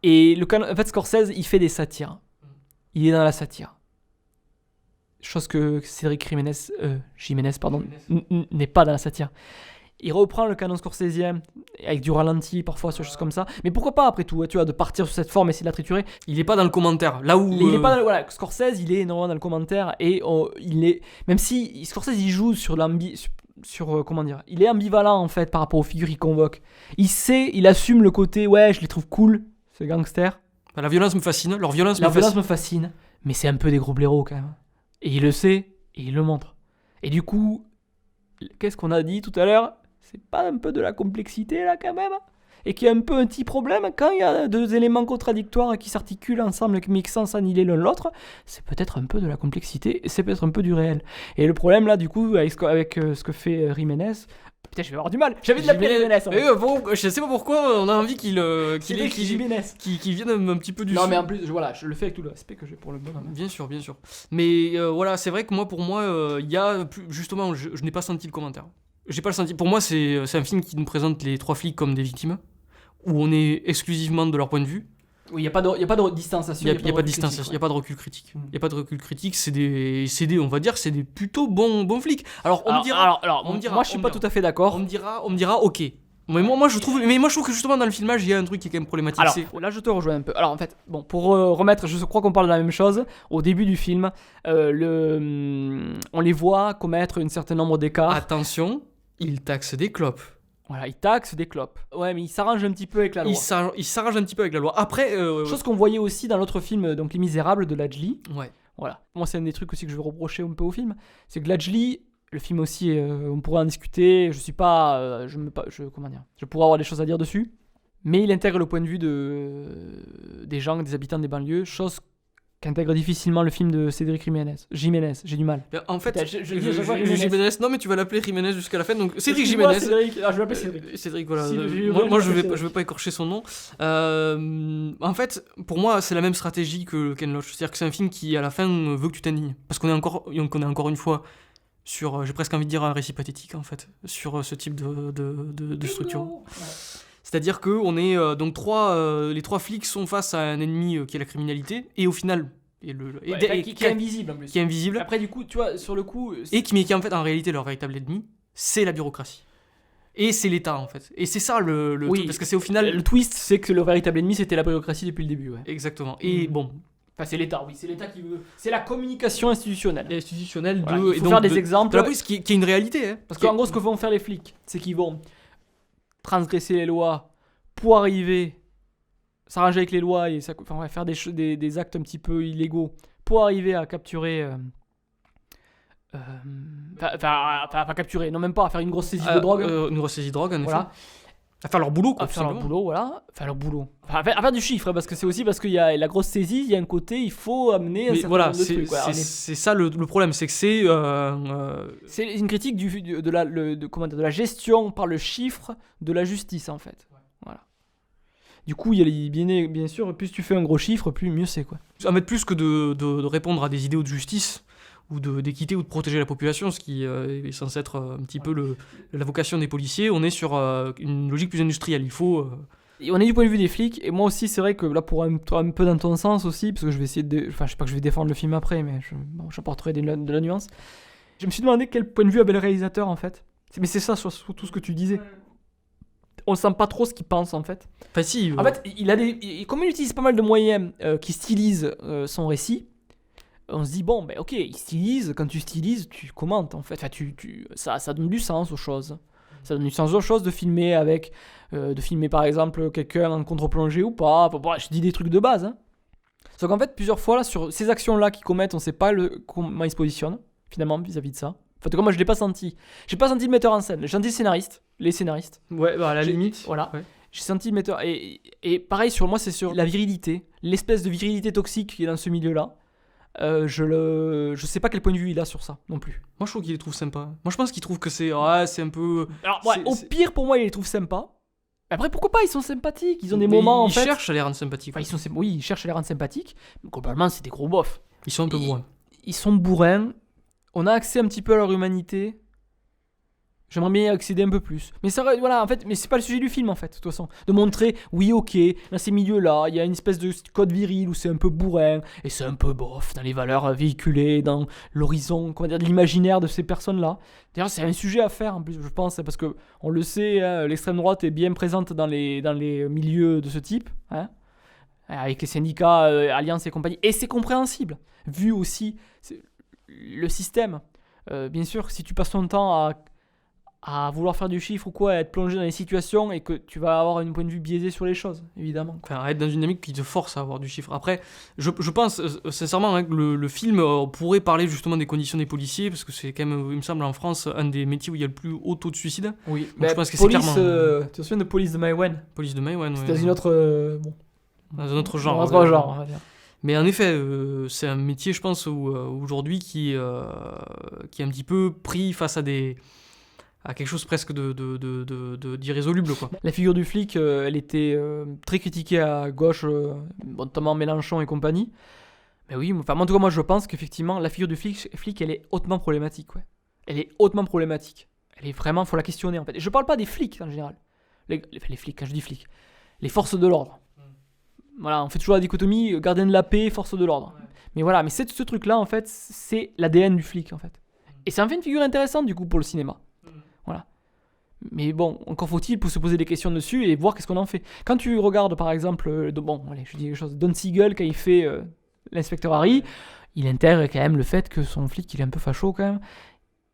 Et en fait, Scorsese, il fait des satires. Il est dans la satire. Chose que Cédric Jiménez n'est pas dans la satire. Il reprend le canon scorsésien avec du ralenti parfois sur des choses comme ça. Mais pourquoi pas après tout, tu vois, de partir sur cette forme et essayer de la triturer. Il est pas dans le commentaire, là où... Il est pas dans, voilà, Scorsese, il est énormément dans le commentaire et il est, même si Scorsese il joue sur comment dire, il est ambivalent en fait par rapport aux figures qu'il convoque. Il assume le côté ouais, je les trouve cool, ces gangsters. La violence me fascine, leur violence La violence me fascine, mais c'est un peu des gros blaireaux quand même. Et il le sait et il le montre. Et du coup, qu'est-ce qu'on a dit tout à l'heure ? C'est pas un peu de la complexité là quand même ? Et qu'il y a un peu un petit problème quand il y a deux éléments contradictoires qui s'articulent ensemble mais sans s'annihiler l'un l'autre, c'est peut-être un peu de la complexité et c'est peut-être un peu du réel. Et le problème là du coup avec ce que fait Jiménez, putain je vais avoir du mal, j'avais de l'appeler Jiménez. Je sais pas pourquoi on a envie qu'il vienne un petit peu du Non sud. mais en plus je le fais avec tout le respect que j'ai pour le bonhomme. Bien sûr. Mais voilà, c'est vrai que pour moi, il y a justement, je n'ai pas senti le commentaire. J'ai pas le senti. Pour moi, c'est un film qui nous présente les trois flics comme des victimes, où on est exclusivement de leur point de vue. Oui, il y a pas de distanciation. Il y a pas de distanciation, il y a pas de recul critique. Il y a pas de recul critique. C'est des, on va dire, c'est des plutôt bons flics. Alors on me dira. Moi je suis pas tout à fait d'accord. On me dira, ok. Mais moi je trouve que justement dans le filmage il y a un truc qui est quand même problématique. Alors là je te rejoins un peu. Alors en fait, bon, pour remettre, je crois qu'on parle de la même chose. Au début du film, on les voit commettre un certain nombre d'écarts. Attention, ils taxent des clopes. Voilà, ils taxent des clopes. Ouais, mais ils s'arrangent un petit peu avec la loi. Ils s'arrangent un petit peu avec la loi. Après, chose qu'on voyait aussi dans l'autre film, donc Les Misérables de Lajli. Ouais. Voilà. Moi, c'est un des trucs aussi que je vais reprocher un peu au film, c'est que Lajli, le film aussi, on pourrait en discuter. Je suis pas, comment dire, je pourrais avoir des choses à dire dessus, mais il intègre le point de vue des gens, des habitants des banlieues, chose qu'intègre difficilement le film de Cédric Jiménez, j'ai du mal. En fait, Jiménez. Jiménez, non mais tu vas l'appeler Jiménez jusqu'à la fin, donc Cédric Jiménez. Cédric, je vais l'appeler Cédric. Cédric, voilà. Si, Moi je vais pas écorcher son nom. En fait, pour moi, c'est la même stratégie que Ken Loach. C'est-à-dire que c'est un film qui, à la fin, veut que tu t'indignes. Parce qu'on est encore une fois sur, j'ai presque envie de dire un récit pathétique, en fait, sur ce type de structure. C'est-à-dire que on est donc les trois flics sont face à un ennemi qui est la criminalité, et au final, qui est invisible en plus. Qui est invisible. Après du coup, tu vois, sur le coup, et qui est en fait en réalité leur véritable ennemi, c'est la bureaucratie. Et c'est l'État en fait. Et c'est ça le oui, truc, parce que c'est au final le twist, c'est que le véritable ennemi c'était la bureaucratie depuis le début. Ouais. Exactement. Et bon. Enfin, c'est l'État, oui, c'est l'État qui veut. C'est la communication institutionnelle. Voilà, il faut faire des exemples. De la police qui est une réalité. Hein, parce qu'en gros, ce que vont faire les flics, c'est qu'ils vont transgresser les lois pour arriver, s'arranger avec les lois et faire des actes un petit peu illégaux pour arriver à capturer. Pas capturer, non, même pas, à faire une grosse saisie de drogue. Une grosse saisie de drogue, en voilà. effet. À faire leur boulot, quoi. À faire leur boulot, voilà. À faire du chiffre, parce que c'est aussi parce qu'il y a la grosse saisie, il y a un côté, il faut amener un certain nombre de trucs. C'est ça le problème, c'est que c'est... C'est une critique de la gestion par le chiffre de la justice, en fait. Voilà. Du coup, il y a bien sûr, plus tu fais un gros chiffre, plus mieux c'est, quoi. En fait, plus que de répondre à des idéaux de justice, ou d'équité ou de protéger la population, ce qui est censé être un petit peu la vocation des policiers, on est sur une logique plus industrielle. Il faut Et on est du point de vue des flics, et moi aussi, c'est vrai que là, pour un peu dans ton sens aussi, parce que je vais essayer de. Enfin, je sais pas que je vais défendre le film après, mais j'apporterai de la nuance. Je me suis demandé quel point de vue avait le réalisateur en fait. Mais c'est ça sur tout ce que tu disais. On sent pas trop ce qu'il pense en fait. Enfin, si. En fait, comme il utilise pas mal de moyens qui stylisent son récit, on se dit bon, ben ok, il stylise. Quand tu stylises, tu commentes en fait. Enfin, ça donne du sens aux choses. Ça donne du sens aux choses de filmer par exemple quelqu'un en contre-plongée ou pas. Bon, je dis des trucs de base. Hein. Sauf qu'en fait, plusieurs fois là, sur ces actions-là qu'ils commettent, on sait pas comment ils se positionnent finalement vis-à-vis de ça. En tout cas, moi je l'ai pas senti. J'ai pas senti le metteur en scène. J'ai senti les scénaristes. Ouais, bah, à la limite. Voilà. Ouais. J'ai senti le metteur. Et pareil sur moi, c'est sur la virilité. L'espèce de virilité toxique qui est dans ce milieu-là. Je sais pas quel point de vue il a sur ça non plus. Moi je trouve qu'il les trouve sympas. Moi je pense qu'il trouve que c'est un peu. Alors au pire pour moi il les trouve sympas. Après pourquoi pas, ils sont sympathiques, ils ont des moments en fait. Ils cherchent à les rendre sympathiques. Enfin, ils cherchent à les rendre sympathiques. Mais globalement c'est des gros bofs. Ils sont un peu bourrins. Ils sont bourrins. On a accès un petit peu à leur humanité. J'aimerais bien y accéder un peu plus. Mais ça, voilà, en fait, mais c'est pas le sujet du film en fait, de toute façon. De montrer, oui, ok, dans ces milieux-là, il y a une espèce de code viril où c'est un peu bourrin et c'est un peu bof dans les valeurs véhiculées, dans l'horizon, comment dire, de l'imaginaire de ces personnes-là. D'ailleurs, c'est un sujet à faire en plus, je pense, parce que on le sait, hein, l'extrême droite est bien présente dans les milieux de ce type, hein, avec les syndicats, Alliance et compagnie, et c'est compréhensible, vu aussi le système. Bien sûr, si tu passes ton temps à vouloir faire du chiffre ou quoi, à être plongé dans les situations et que tu vas avoir un point de vue biaisé sur les choses, évidemment. Enfin, être dans une dynamique qui te force à avoir du chiffre. Après, je pense sincèrement hein, que le film pourrait parler justement des conditions des policiers, parce que c'est quand même, il me semble, en France, un des métiers où il y a le plus haut taux de suicide. Oui, donc je pense que c'est clairement... tu te souviens de Police de Maïwenn ? Police de Maïwenn, c'est dans une autre... dans un autre genre. Dans un autre genre, on va dire. Mais en effet, c'est un métier, je pense, aujourd'hui qui est un petit peu pris face à quelque chose presque d'irrésoluble, quoi. La figure du flic, elle était très critiquée à gauche, notamment Mélenchon et compagnie. Mais oui, enfin, en tout cas, moi je pense qu'effectivement, la figure du flic, elle est hautement problématique. Ouais. Elle est hautement problématique. Elle est vraiment, faut la questionner en fait. Et je parle pas des flics en général. Les flics, quand je dis flics, les forces de l'ordre. Voilà, on fait toujours la dichotomie gardien de la paix, force de l'ordre. Ouais. Mais voilà, mais ce truc-là, en fait, c'est l'ADN du flic, en fait. Et ça en fait une figure intéressante, du coup, pour le cinéma. Voilà. Mais bon, encore faut-il pour se poser des questions dessus et voir qu'est-ce qu'on en fait. Quand tu regardes, par exemple, je dis quelque chose, Don Siegel, quand il fait l'inspecteur Harry, il intègre quand même le fait que son flic, il est un peu facho, quand même.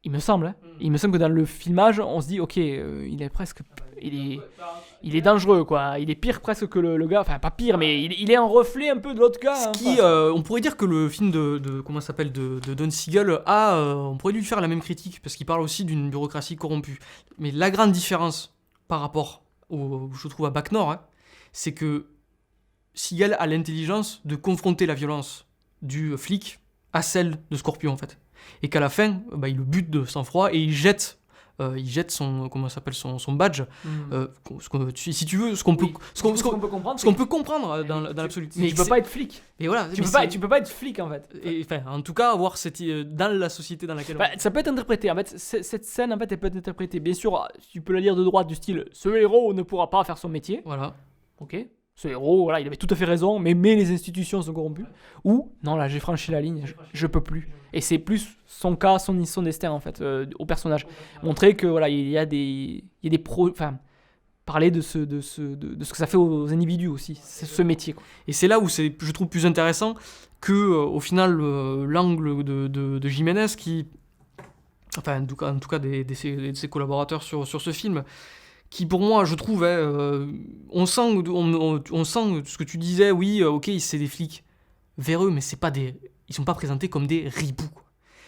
Il me semble, hein. Il me semble que dans le filmage, on se dit, ok, il est presque... Il est dangereux, quoi. Il est pire presque que le gars. Enfin, pas pire, mais il est un reflet un peu de l'autre gars. On pourrait dire que le film de comment ça s'appelle de Don Siegel on pourrait lui faire la même critique parce qu'il parle aussi d'une bureaucratie corrompue. Mais la grande différence par rapport je trouve à Bac Nord, hein, c'est que Siegel a l'intelligence de confronter la violence du flic à celle de Scorpion en fait, et qu'à la fin, il le bute de sang-froid et il jette son son badge. Si tu veux, ce qu'on peut comprendre dans l'absolu. Mais tu peux pas être flic. Et voilà, tu peux pas être flic en fait. Et enfin, en tout cas, avoir dans la société dans laquelle ça peut être interprété. En fait, cette scène en fait, elle peut être interprétée. Bien sûr, tu peux la lire de droite du style ce héros ne pourra pas faire son métier. Voilà. OK. Ce héros, voilà, il avait tout à fait raison, mais les institutions sont corrompues. Ou, non, là, j'ai franchi la ligne, je peux plus. Et c'est plus son cas, son destin, en fait, au personnage. Montrer que, voilà, il y a des enfin, parler de ce que ça fait aux individus aussi, c'est ce métier, quoi. Et c'est là où c'est, je trouve, plus intéressant que, au final, l'angle de Jiménez qui, enfin, en tout cas, de ses collaborateurs sur ce film, qui pour moi, je trouve, on sent ce que tu disais, oui, ok, c'est des flics véreux, mais ils sont pas présentés comme des riboux, quoi.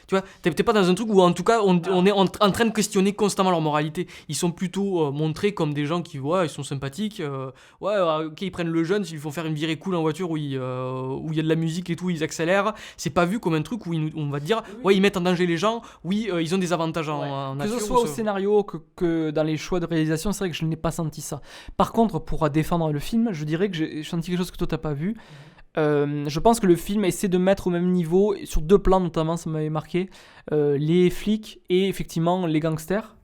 Tu vois, t'es pas dans un truc où en tout cas on est en train de questionner constamment leur moralité. Ils sont plutôt montrés comme des gens qui, ils sont sympathiques, ok, ils prennent le jeune, s'ils lui font faire une virée cool en voiture où il y a de la musique et tout, ils accélèrent. C'est pas vu comme un truc où on va te dire, ils mettent en danger les gens, ils ont des avantages en nature. Que ce soit au scénario que dans les choix de réalisation, c'est vrai que je n'ai pas senti ça. Par contre, pour défendre le film, je dirais que j'ai senti quelque chose que toi t'as pas vu. Je pense que le film essaie de mettre au même niveau, sur deux plans notamment, ça m'avait marqué, les flics et effectivement les gangsters.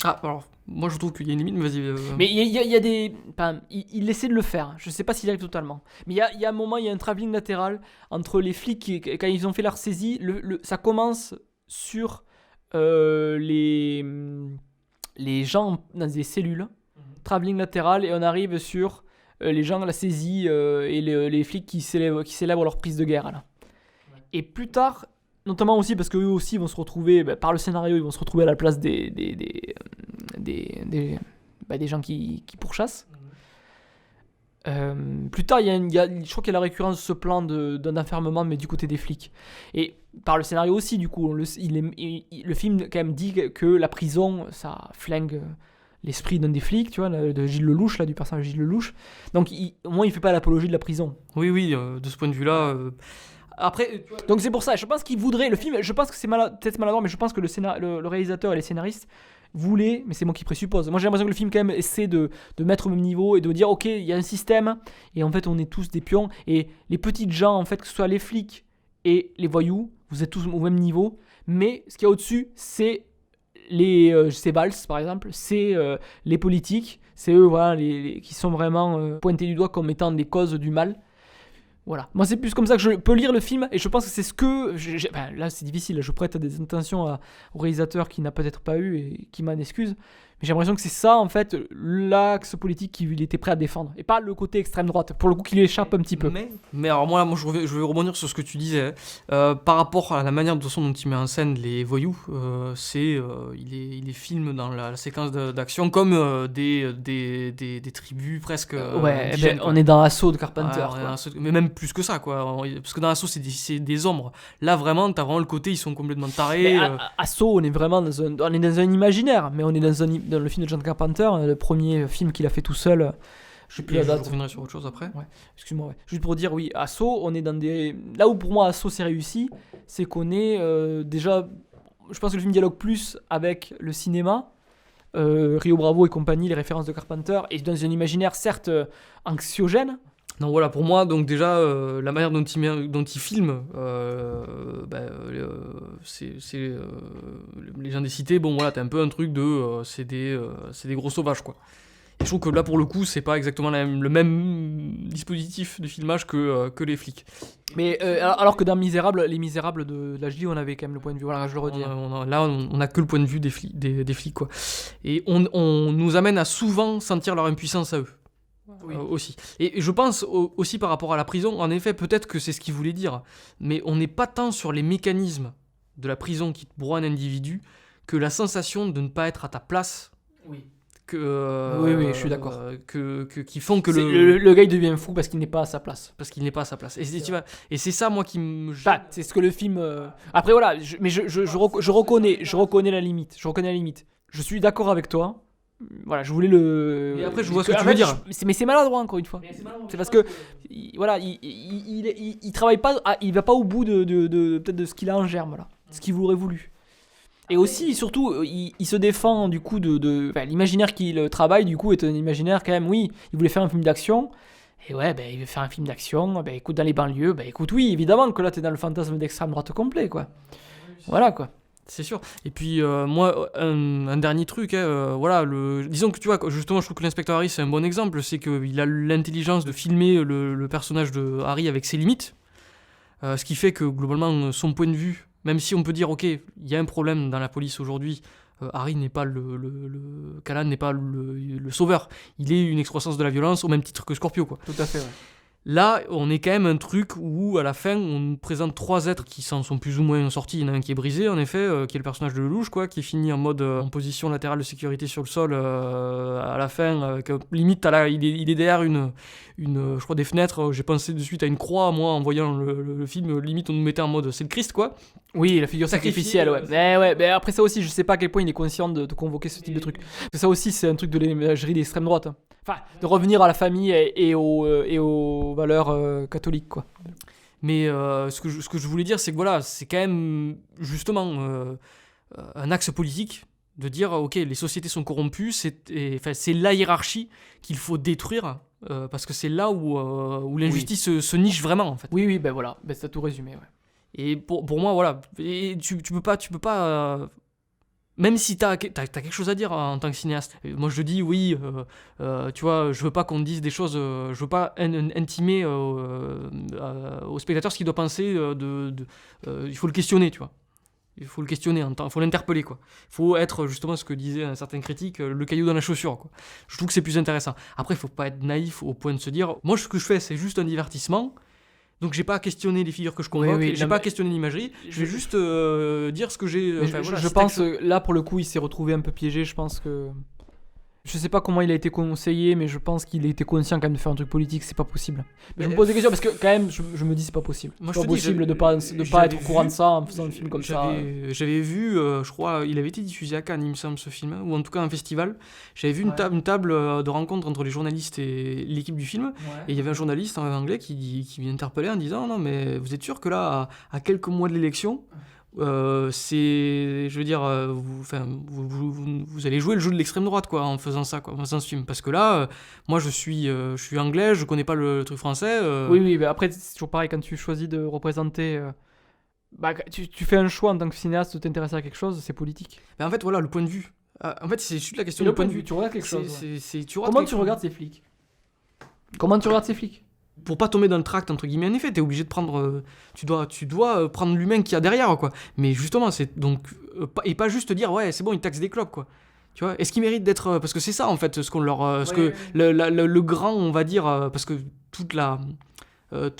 Ah, alors, Moi, je trouve qu'il y a une limite, mais vas-y. Mais il y a des. Enfin, il essaie de le faire. Je sais pas s'il arrive totalement. Mais il y a un moment, il y a un travelling latéral entre les flics quand ils ont fait leur saisie. Ça commence sur les gens dans des cellules. Travelling latéral, et on arrive sur les gens à la saisie et les flics qui célèbrent leur prise de guerre. Là. Et plus tard, notamment aussi parce qu'eux aussi vont se retrouver, par le scénario, ils vont se retrouver à la place des gens qui pourchassent. Plus tard, je crois qu'il y a la récurrence de ce plan d'un enfermement, mais du côté des flics. Et par le scénario aussi, du coup, le film quand même dit que la prison, ça flingue l'esprit d'un des flics, tu vois, de Gilles Lelouch, là, du personnage de Gilles Lelouch. Donc, au moins, il fait pas l'apologie de la prison. Oui, de ce point de vue-là. Après, donc c'est pour ça, je pense qu'il voudrait le film, je pense que c'est peut-être maladroit, mais je pense que le réalisateur et les scénaristes voulaient, mais c'est moi qui présuppose. Moi j'ai l'impression que le film quand même essaie de mettre au même niveau et de dire ok, il y a un système et en fait on est tous des pions et les petites gens en fait, que ce soit les flics et les voyous, vous êtes tous au même niveau, mais ce qu'il y a au-dessus c'est c'est Valls par exemple, c'est les politiques, c'est eux voilà, qui sont vraiment pointés du doigt comme étant des causes du mal. Voilà. Moi, c'est plus comme ça que je peux lire le film et je pense que c'est ce que. Là, c'est difficile. Je prête des intentions au réalisateur qui n'a peut-être pas eu et qui m'en excuse. Mais j'ai l'impression que c'est ça, en fait, l'axe politique qu'il était prêt à défendre. Et pas le côté extrême droite. Pour le coup, qui lui échappe un petit peu. Mais alors, moi je vais rebondir sur ce que tu disais. Par rapport à la manière dont il met en scène les voyous, il les filme dans la séquence d'action comme des tribus presque. Indigènes, on est dans Assaut de Carpenter. Mais même plus que ça, quoi. Parce que dans Assaut, c'est des ombres. Là, vraiment, t'as vraiment le côté, ils sont complètement tarés. Assaut, on est vraiment dans un imaginaire, mais on est dans le film de John Carpenter, le premier film qu'il a fait tout seul. Je sais plus la date. Je reviendrai sur autre chose après. Ouais. Excuse-moi. Ouais. Juste pour dire, oui, Assaut, on est dans des. Là où pour moi Assaut c'est réussi, c'est qu'on est déjà. Je pense que le film dialogue plus avec le cinéma, Rio Bravo et compagnie, les références de Carpenter, et dans un imaginaire certes anxiogène. Non, voilà, pour moi, donc déjà, la manière dont il filme, les gens des cités, bon voilà, t'as un peu un truc de, c'est des gros sauvages, quoi. Et je trouve que là, pour le coup, c'est pas exactement le même dispositif de filmage que les flics. Mais alors que dans Les Misérables de l'HD, on avait quand même le point de vue, voilà, je le redis. Là, on a que le point de vue des flics, quoi. Et on nous amène à souvent sentir leur impuissance à eux. Oui. Aussi. Et je pense aussi par rapport à la prison, en effet, peut-être que c'est ce qu'il voulait dire, mais on n'est pas tant sur les mécanismes de la prison qui te broie un individu que la sensation de ne pas être à ta place. Oui. Oui, je suis d'accord. Qui font que le gars il devient fou parce qu'il n'est pas à sa place. Et c'est ça, moi, qui me. C'est ce que le film. Après, voilà, je reconnais la limite. Je suis d'accord avec toi. Voilà, je voulais le. Et après, je vois ce que tu veux dire. Mais c'est maladroit, encore une fois. C'est parce que, voilà, il travaille pas, il va pas au bout de peut-être de ce qu'il a en germe, là, ce qu'il aurait voulu. Et aussi, surtout, il se défend du coup l'imaginaire qu'il travaille, du coup, est un imaginaire quand même. Oui, il voulait faire un film d'action. Et ouais, il veut faire un film d'action. Écoute, dans les banlieues, écoute, oui, évidemment que là, t'es dans le fantasme d'extrême droite complet, quoi. Voilà, quoi. C'est sûr. Et puis, moi, un dernier truc, voilà, disons que tu vois, justement, je trouve que l'inspecteur Harry, c'est un bon exemple, c'est qu'il a l'intelligence de filmer le personnage de Harry avec ses limites, ce qui fait que, globalement, son point de vue, même si on peut dire, ok, il y a un problème dans la police aujourd'hui, Harry n'est pas Callan n'est pas le sauveur, il est une excroissance de la violence au même titre que Scorpio, quoi. Tout à fait, ouais. Là, on est quand même un truc où, à la fin, on nous présente 3 êtres qui s'en sont plus ou moins sortis. Il y en a un qui est brisé, en effet, qui est le personnage de Lelouch, quoi, qui finit en mode en position latérale de sécurité sur le sol à la fin. Limite, il est derrière je crois, des fenêtres. J'ai pensé de suite à une croix, moi, en voyant le film. Limite, on nous mettait en mode c'est le Christ, quoi. Oui, la figure sacrificielle, ouais. Mais après ça aussi, je sais pas à quel point il est conscient de convoquer ce type de truc. Parce que ça aussi, c'est un truc de l'imagerie d'extrême droite. Enfin, de revenir à la famille et aux valeurs catholiques, quoi. Mais ce que je voulais dire, c'est que voilà, c'est quand même justement un axe politique de dire ok, les sociétés sont corrompues, c'est la hiérarchie qu'il faut détruire parce que c'est là où l'injustice se niche vraiment, en fait. Oui, voilà, t'as tout résumé, ouais. Et pour moi, voilà, et tu peux pas Même si t'as quelque chose à dire en tant que cinéaste. Moi je dis oui, tu vois, je veux pas qu'on dise des choses, je veux pas intimer au spectateur ce qu'il doit penser, il faut le questionner, tu vois. Il faut le questionner, il faut l'interpeller, quoi. Il faut être justement ce que disait un certain critique, le caillou dans la chaussure, quoi. Je trouve que c'est plus intéressant. Après, il faut pas être naïf au point de se dire, moi ce que je fais c'est juste un divertissement. Donc j'ai pas à questionner les figures que je convoque, j'ai pas à questionner l'imagerie, je vais juste dire ce que j'ai... je pense là pour le coup il s'est retrouvé un peu piégé, je pense que... Je sais pas comment il a été conseillé, mais je pense qu'il a été conscient quand même de faire un truc politique, c'est pas possible. Mais je me pose des questions parce que quand même je me dis c'est pas possible. Moi, c'est pas possible de pas être au courant de ça en faisant un film comme ça. J'avais vu, je crois, il avait été diffusé à Cannes, il me semble, ce film, ou en tout cas un festival. J'avais vu une table de rencontre entre les journalistes et l'équipe du film, et il y avait un journaliste en anglais qui m'interpellait en disant non mais vous êtes sûr que là, à quelques mois de l'élection, c'est, je veux dire, vous allez jouer le jeu de l'extrême droite, quoi, en faisant ça, quoi, en faisant ce film, parce que là, moi je suis anglais, je connais pas le truc français. Oui, mais après c'est toujours pareil quand tu choisis de représenter. Tu fais un choix en tant que cinéaste de t'intéresser à quelque chose, c'est politique. Mais en fait, voilà, le point de vue. En fait, c'est juste la question du point de vue. Tu regardes quelque chose. Comment tu regardes ces flics Pour pas tomber dans le tract, entre guillemets, en effet, t'es obligé de prendre... tu dois prendre l'humain qu'il y a derrière, quoi. Mais justement, c'est donc... et pas juste dire, ouais, c'est bon, ils taxent des clopes, quoi. Tu vois, est-ce qu'ils méritent d'être... parce que c'est ça, en fait, ce qu'on leur... le grand, on va dire... parce que tout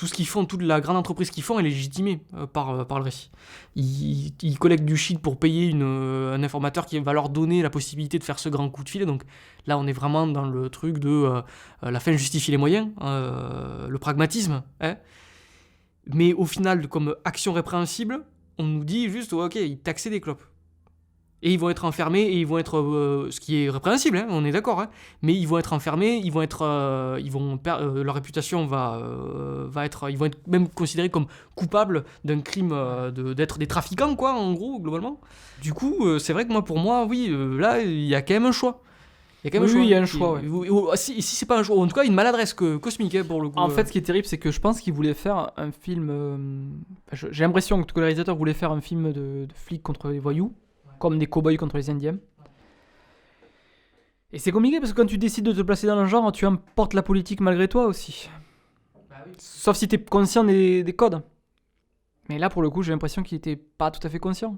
ce qu'ils font, toute la grande entreprise qu'ils font est légitimée par le récit. Ils collectent du shit pour payer un informateur qui va leur donner la possibilité de faire ce grand coup de filet. Donc là, on est vraiment dans le truc de la fin justifie les moyens, le pragmatisme. Hein. Mais au final, comme action répréhensible, on nous dit juste, ok, ils taxaient des clopes. Et ils vont être enfermés, et ils vont être... ce qui est répréhensible, hein, on est d'accord, hein, mais ils vont être enfermés, leur réputation va être... Ils vont être même considérés comme coupables d'un crime, d'être des trafiquants, quoi, en gros, globalement. Du coup, c'est vrai que pour moi, oui, là, il y a quand même un choix. Il y a un choix, ouais. Si c'est pas un choix, en tout cas, une maladresse cosmique, hein, pour le coup. En fait, ce qui est terrible, c'est que je pense qu'il voulait faire un film... j'ai l'impression que le réalisateur voulait faire un film de flics contre les voyous, comme des cow-boys contre les Indiens. Et c'est compliqué parce que quand tu décides de te placer dans le genre, tu importes la politique malgré toi aussi. Sauf si tu es conscient des codes. Mais là, pour le coup, j'ai l'impression qu'il était pas tout à fait conscient.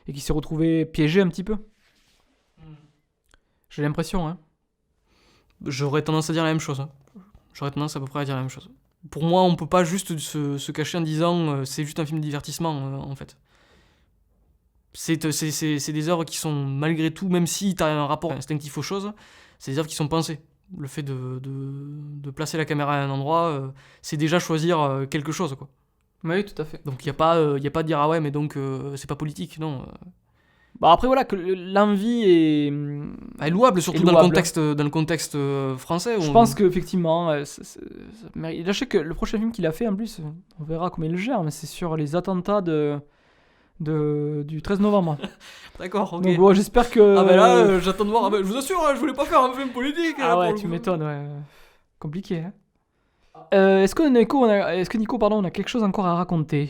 Et qu'il s'est retrouvé piégé un petit peu. J'ai l'impression, hein. J'aurais tendance à dire la même chose. Hein. J'aurais tendance à peu près à dire la même chose. Pour moi, on peut pas juste se cacher en disant c'est juste un film de divertissement, en fait. C'est des œuvres qui sont, malgré tout, même si tu as un rapport instinctif aux choses, c'est des œuvres qui sont pensées. Le fait de placer la caméra à un endroit, c'est déjà choisir quelque chose, quoi. Oui, tout à fait. Donc il n'y a pas de dire ah ouais, mais donc c'est pas politique, non. Bah après, voilà, que l'envie est louable, surtout dans le contexte français. Je pense qu'effectivement, je sais que le prochain film qu'il a fait, en plus, on verra comment il le gère, mais c'est sur les attentats du 13 novembre. D'accord, ok. Donc j'espère que... Ah ben là, j'attends de voir. Je vous assure, je voulais pas faire un film politique. Ah ouais, tu m'étonnes, ouais. Compliqué, hein. Est-ce que Nico, on a quelque chose encore à raconter ?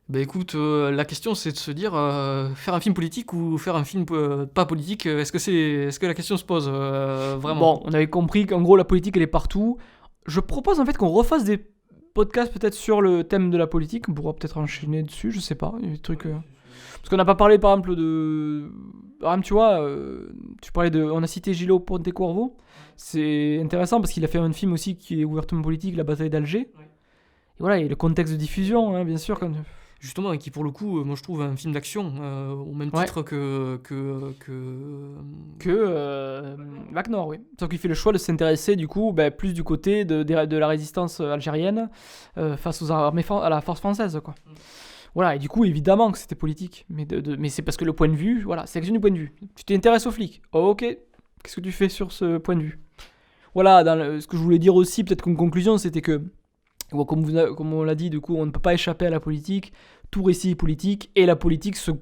Bah écoute, la question c'est de se dire, faire un film politique ou faire un film pas politique, est-ce que la question se pose vraiment ? Bon, on avait compris qu'en gros la politique elle est partout. Je propose en fait qu'on refasse des podcasts peut-être sur le thème de la politique, on pourra peut-être enchaîner dessus, je sais pas, il y a des trucs... Parce qu'on n'a pas parlé par exemple de... Par exemple tu vois, on a cité Gillo Pontecorvo, c'est intéressant parce qu'il a fait un film aussi qui est ouvertement politique, La bataille d'Alger. Oui. Et voilà, il y a le contexte de diffusion, hein, bien sûr, quand... Justement, et qui pour le coup, moi je trouve un film d'action, au même titre que Wagner, oui. Sauf qu'il fait le choix de s'intéresser du coup plus du côté de la résistance algérienne face aux armées, à la force française, quoi. Voilà, et du coup évidemment que c'était politique, mais c'est parce que le point de vue, voilà, c'est action du point de vue. Tu t'intéresses aux flics, ok, qu'est-ce que tu fais sur ce point de vue ? Voilà, ce que je voulais dire aussi, peut-être comme conclusion, c'était que comme on l'a dit, du coup, on ne peut pas échapper à la politique. Tout récit est politique et la politique se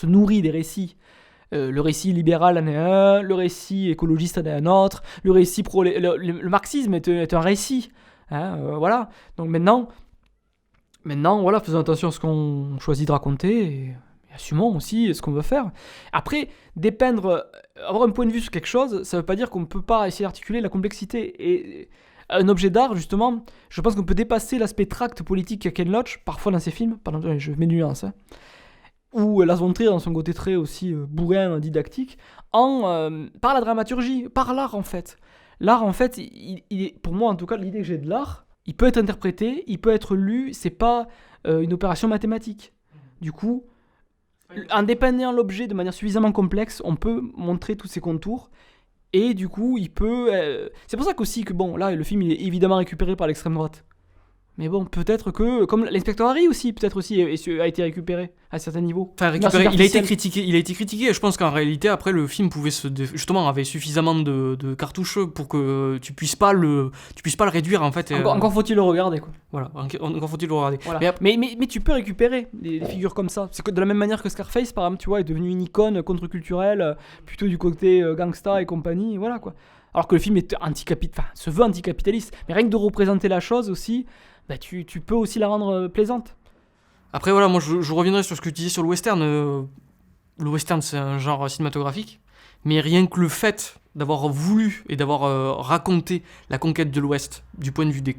nourrit des récits. Le récit libéral en est un, le récit écologiste en est un autre, le récit le marxisme est un récit. Hein, voilà. Donc maintenant, voilà, faisons attention à ce qu'on choisit de raconter et assumons aussi ce qu'on veut faire. Après, avoir un point de vue sur quelque chose, ça veut pas dire qu'on ne peut pas essayer d'articuler la complexité. Et un objet d'art, justement, je pense qu'on peut dépasser l'aspect tract politique qu'a Ken Loach, parfois dans ses films, pardon, je mets nuance, ou Lars von Trier dans son côté très aussi bourrin, didactique, par la dramaturgie, par l'art en fait. L'art en fait, il est, pour moi en tout cas, l'idée que j'ai de l'art, il peut être interprété, il peut être lu, c'est pas une opération mathématique. Du coup, en dépeignant l'objet de manière suffisamment complexe, on peut montrer tous ses contours. Et du coup, il peut... C'est pour ça qu'aussi que, bon, là, le film, il est évidemment récupéré par l'extrême droite. Mais bon, peut-être que... Comme l'inspecteur Harry aussi, peut-être aussi, a été récupéré à certains niveaux. Enfin, récupéré, il a été critiqué. Je pense qu'en réalité, après, le film pouvait justement avait suffisamment de cartouches pour que tu puisses pas le réduire, en fait. Encore faut-il le regarder, quoi. Voilà, encore faut-il le regarder. Voilà. Mais tu peux récupérer des figures comme ça. C'est que de la même manière que Scarface, par exemple, tu vois, est devenu une icône contre-culturelle, plutôt du côté gangsta et compagnie, voilà, quoi. Alors que le film est se veut anticapitaliste. Mais rien que de représenter la chose aussi... Bah tu peux aussi la rendre plaisante. Après voilà, moi je reviendrai sur ce que tu disais sur le western. Le western c'est un genre cinématographique, mais rien que le fait d'avoir voulu et d'avoir raconté la conquête de l'Ouest du point de vue des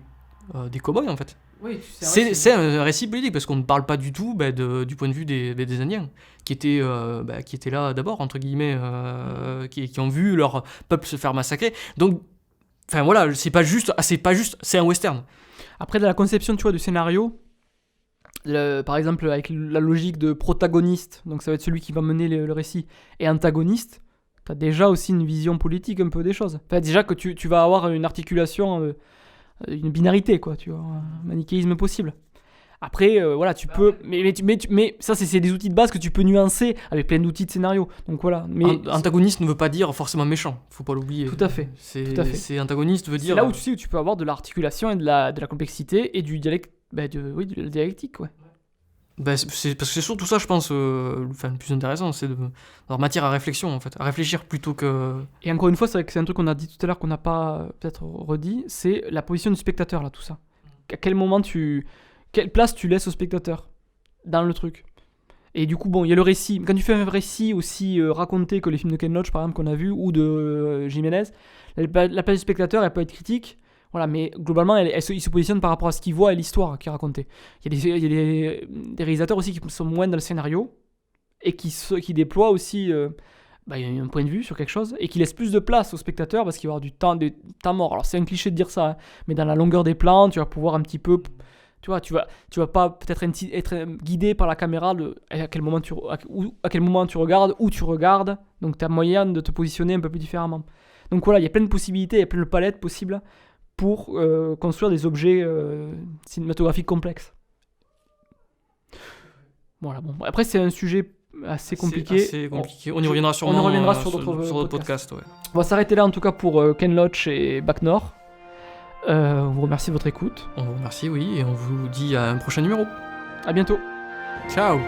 cow-boys en fait. Oui, c'est un récit politique parce qu'on ne parle pas du tout du point de vue des Indiens qui étaient là d'abord entre guillemets, qui ont vu leur peuple se faire massacrer. Donc enfin voilà, c'est pas juste, c'est un western. Après, dans la conception, tu vois, du scénario, par exemple, avec la logique de protagoniste, donc ça va être celui qui va mener le récit, et antagoniste, t'as déjà aussi une vision politique un peu des choses. Enfin, déjà que tu vas avoir une articulation, une binarité, quoi, tu vois, un manichéisme possible. Après, voilà, tu peux... Mais ça, c'est des outils de base que tu peux nuancer avec plein d'outils de scénario. Donc voilà. Mais antagoniste ne veut pas dire forcément méchant, faut pas l'oublier. Tout à fait. C'est antagoniste veut dire... C'est là où tu peux avoir de l'articulation et de la complexité et du dialecte, de la dialectique, ouais. C'est parce que c'est surtout ça, je pense, le plus intéressant, c'est d'avoir matière à réflexion, en fait. À réfléchir plutôt que... Et encore une fois, c'est vrai que c'est un truc qu'on a dit tout à l'heure qu'on n'a pas peut-être redit, c'est la position du spectateur, là, tout ça. À quel moment quelle place tu laisses au spectateur dans le truc. Et du coup, bon, il y a le récit. Quand tu fais un récit aussi raconté que les films de Ken Loach, par exemple, qu'on a vu, ou de Jiménez, la place du spectateur, elle peut être critique, voilà, mais globalement, il se positionne par rapport à ce qu'il voit et l'histoire qu'il est racontée. Il y a des réalisateurs aussi qui sont moins dans le scénario, et qui déploient aussi un point de vue sur quelque chose, et qui laissent plus de place au spectateur, parce qu'il va y avoir du temps mort. Alors, c'est un cliché de dire ça, hein, mais dans la longueur des plans, tu vas pouvoir un petit peu... Tu vois, tu vas pas peut-être être guidé par la caméra à quel moment tu regardes, où tu regardes. Donc tu as moyen de te positionner un peu plus différemment. Donc voilà, il y a plein de possibilités, il y a plein de palettes possibles pour construire des objets cinématographiques complexes. Voilà, bon. Après, c'est un sujet assez compliqué. On y reviendra sûrement. On y reviendra sur d'autres podcasts. Ouais. On va s'arrêter là en tout cas pour Ken Loach et Bac Nord. On vous remercie de votre écoute. On vous remercie, oui, et on vous dit à un prochain numéro. À bientôt. Ciao.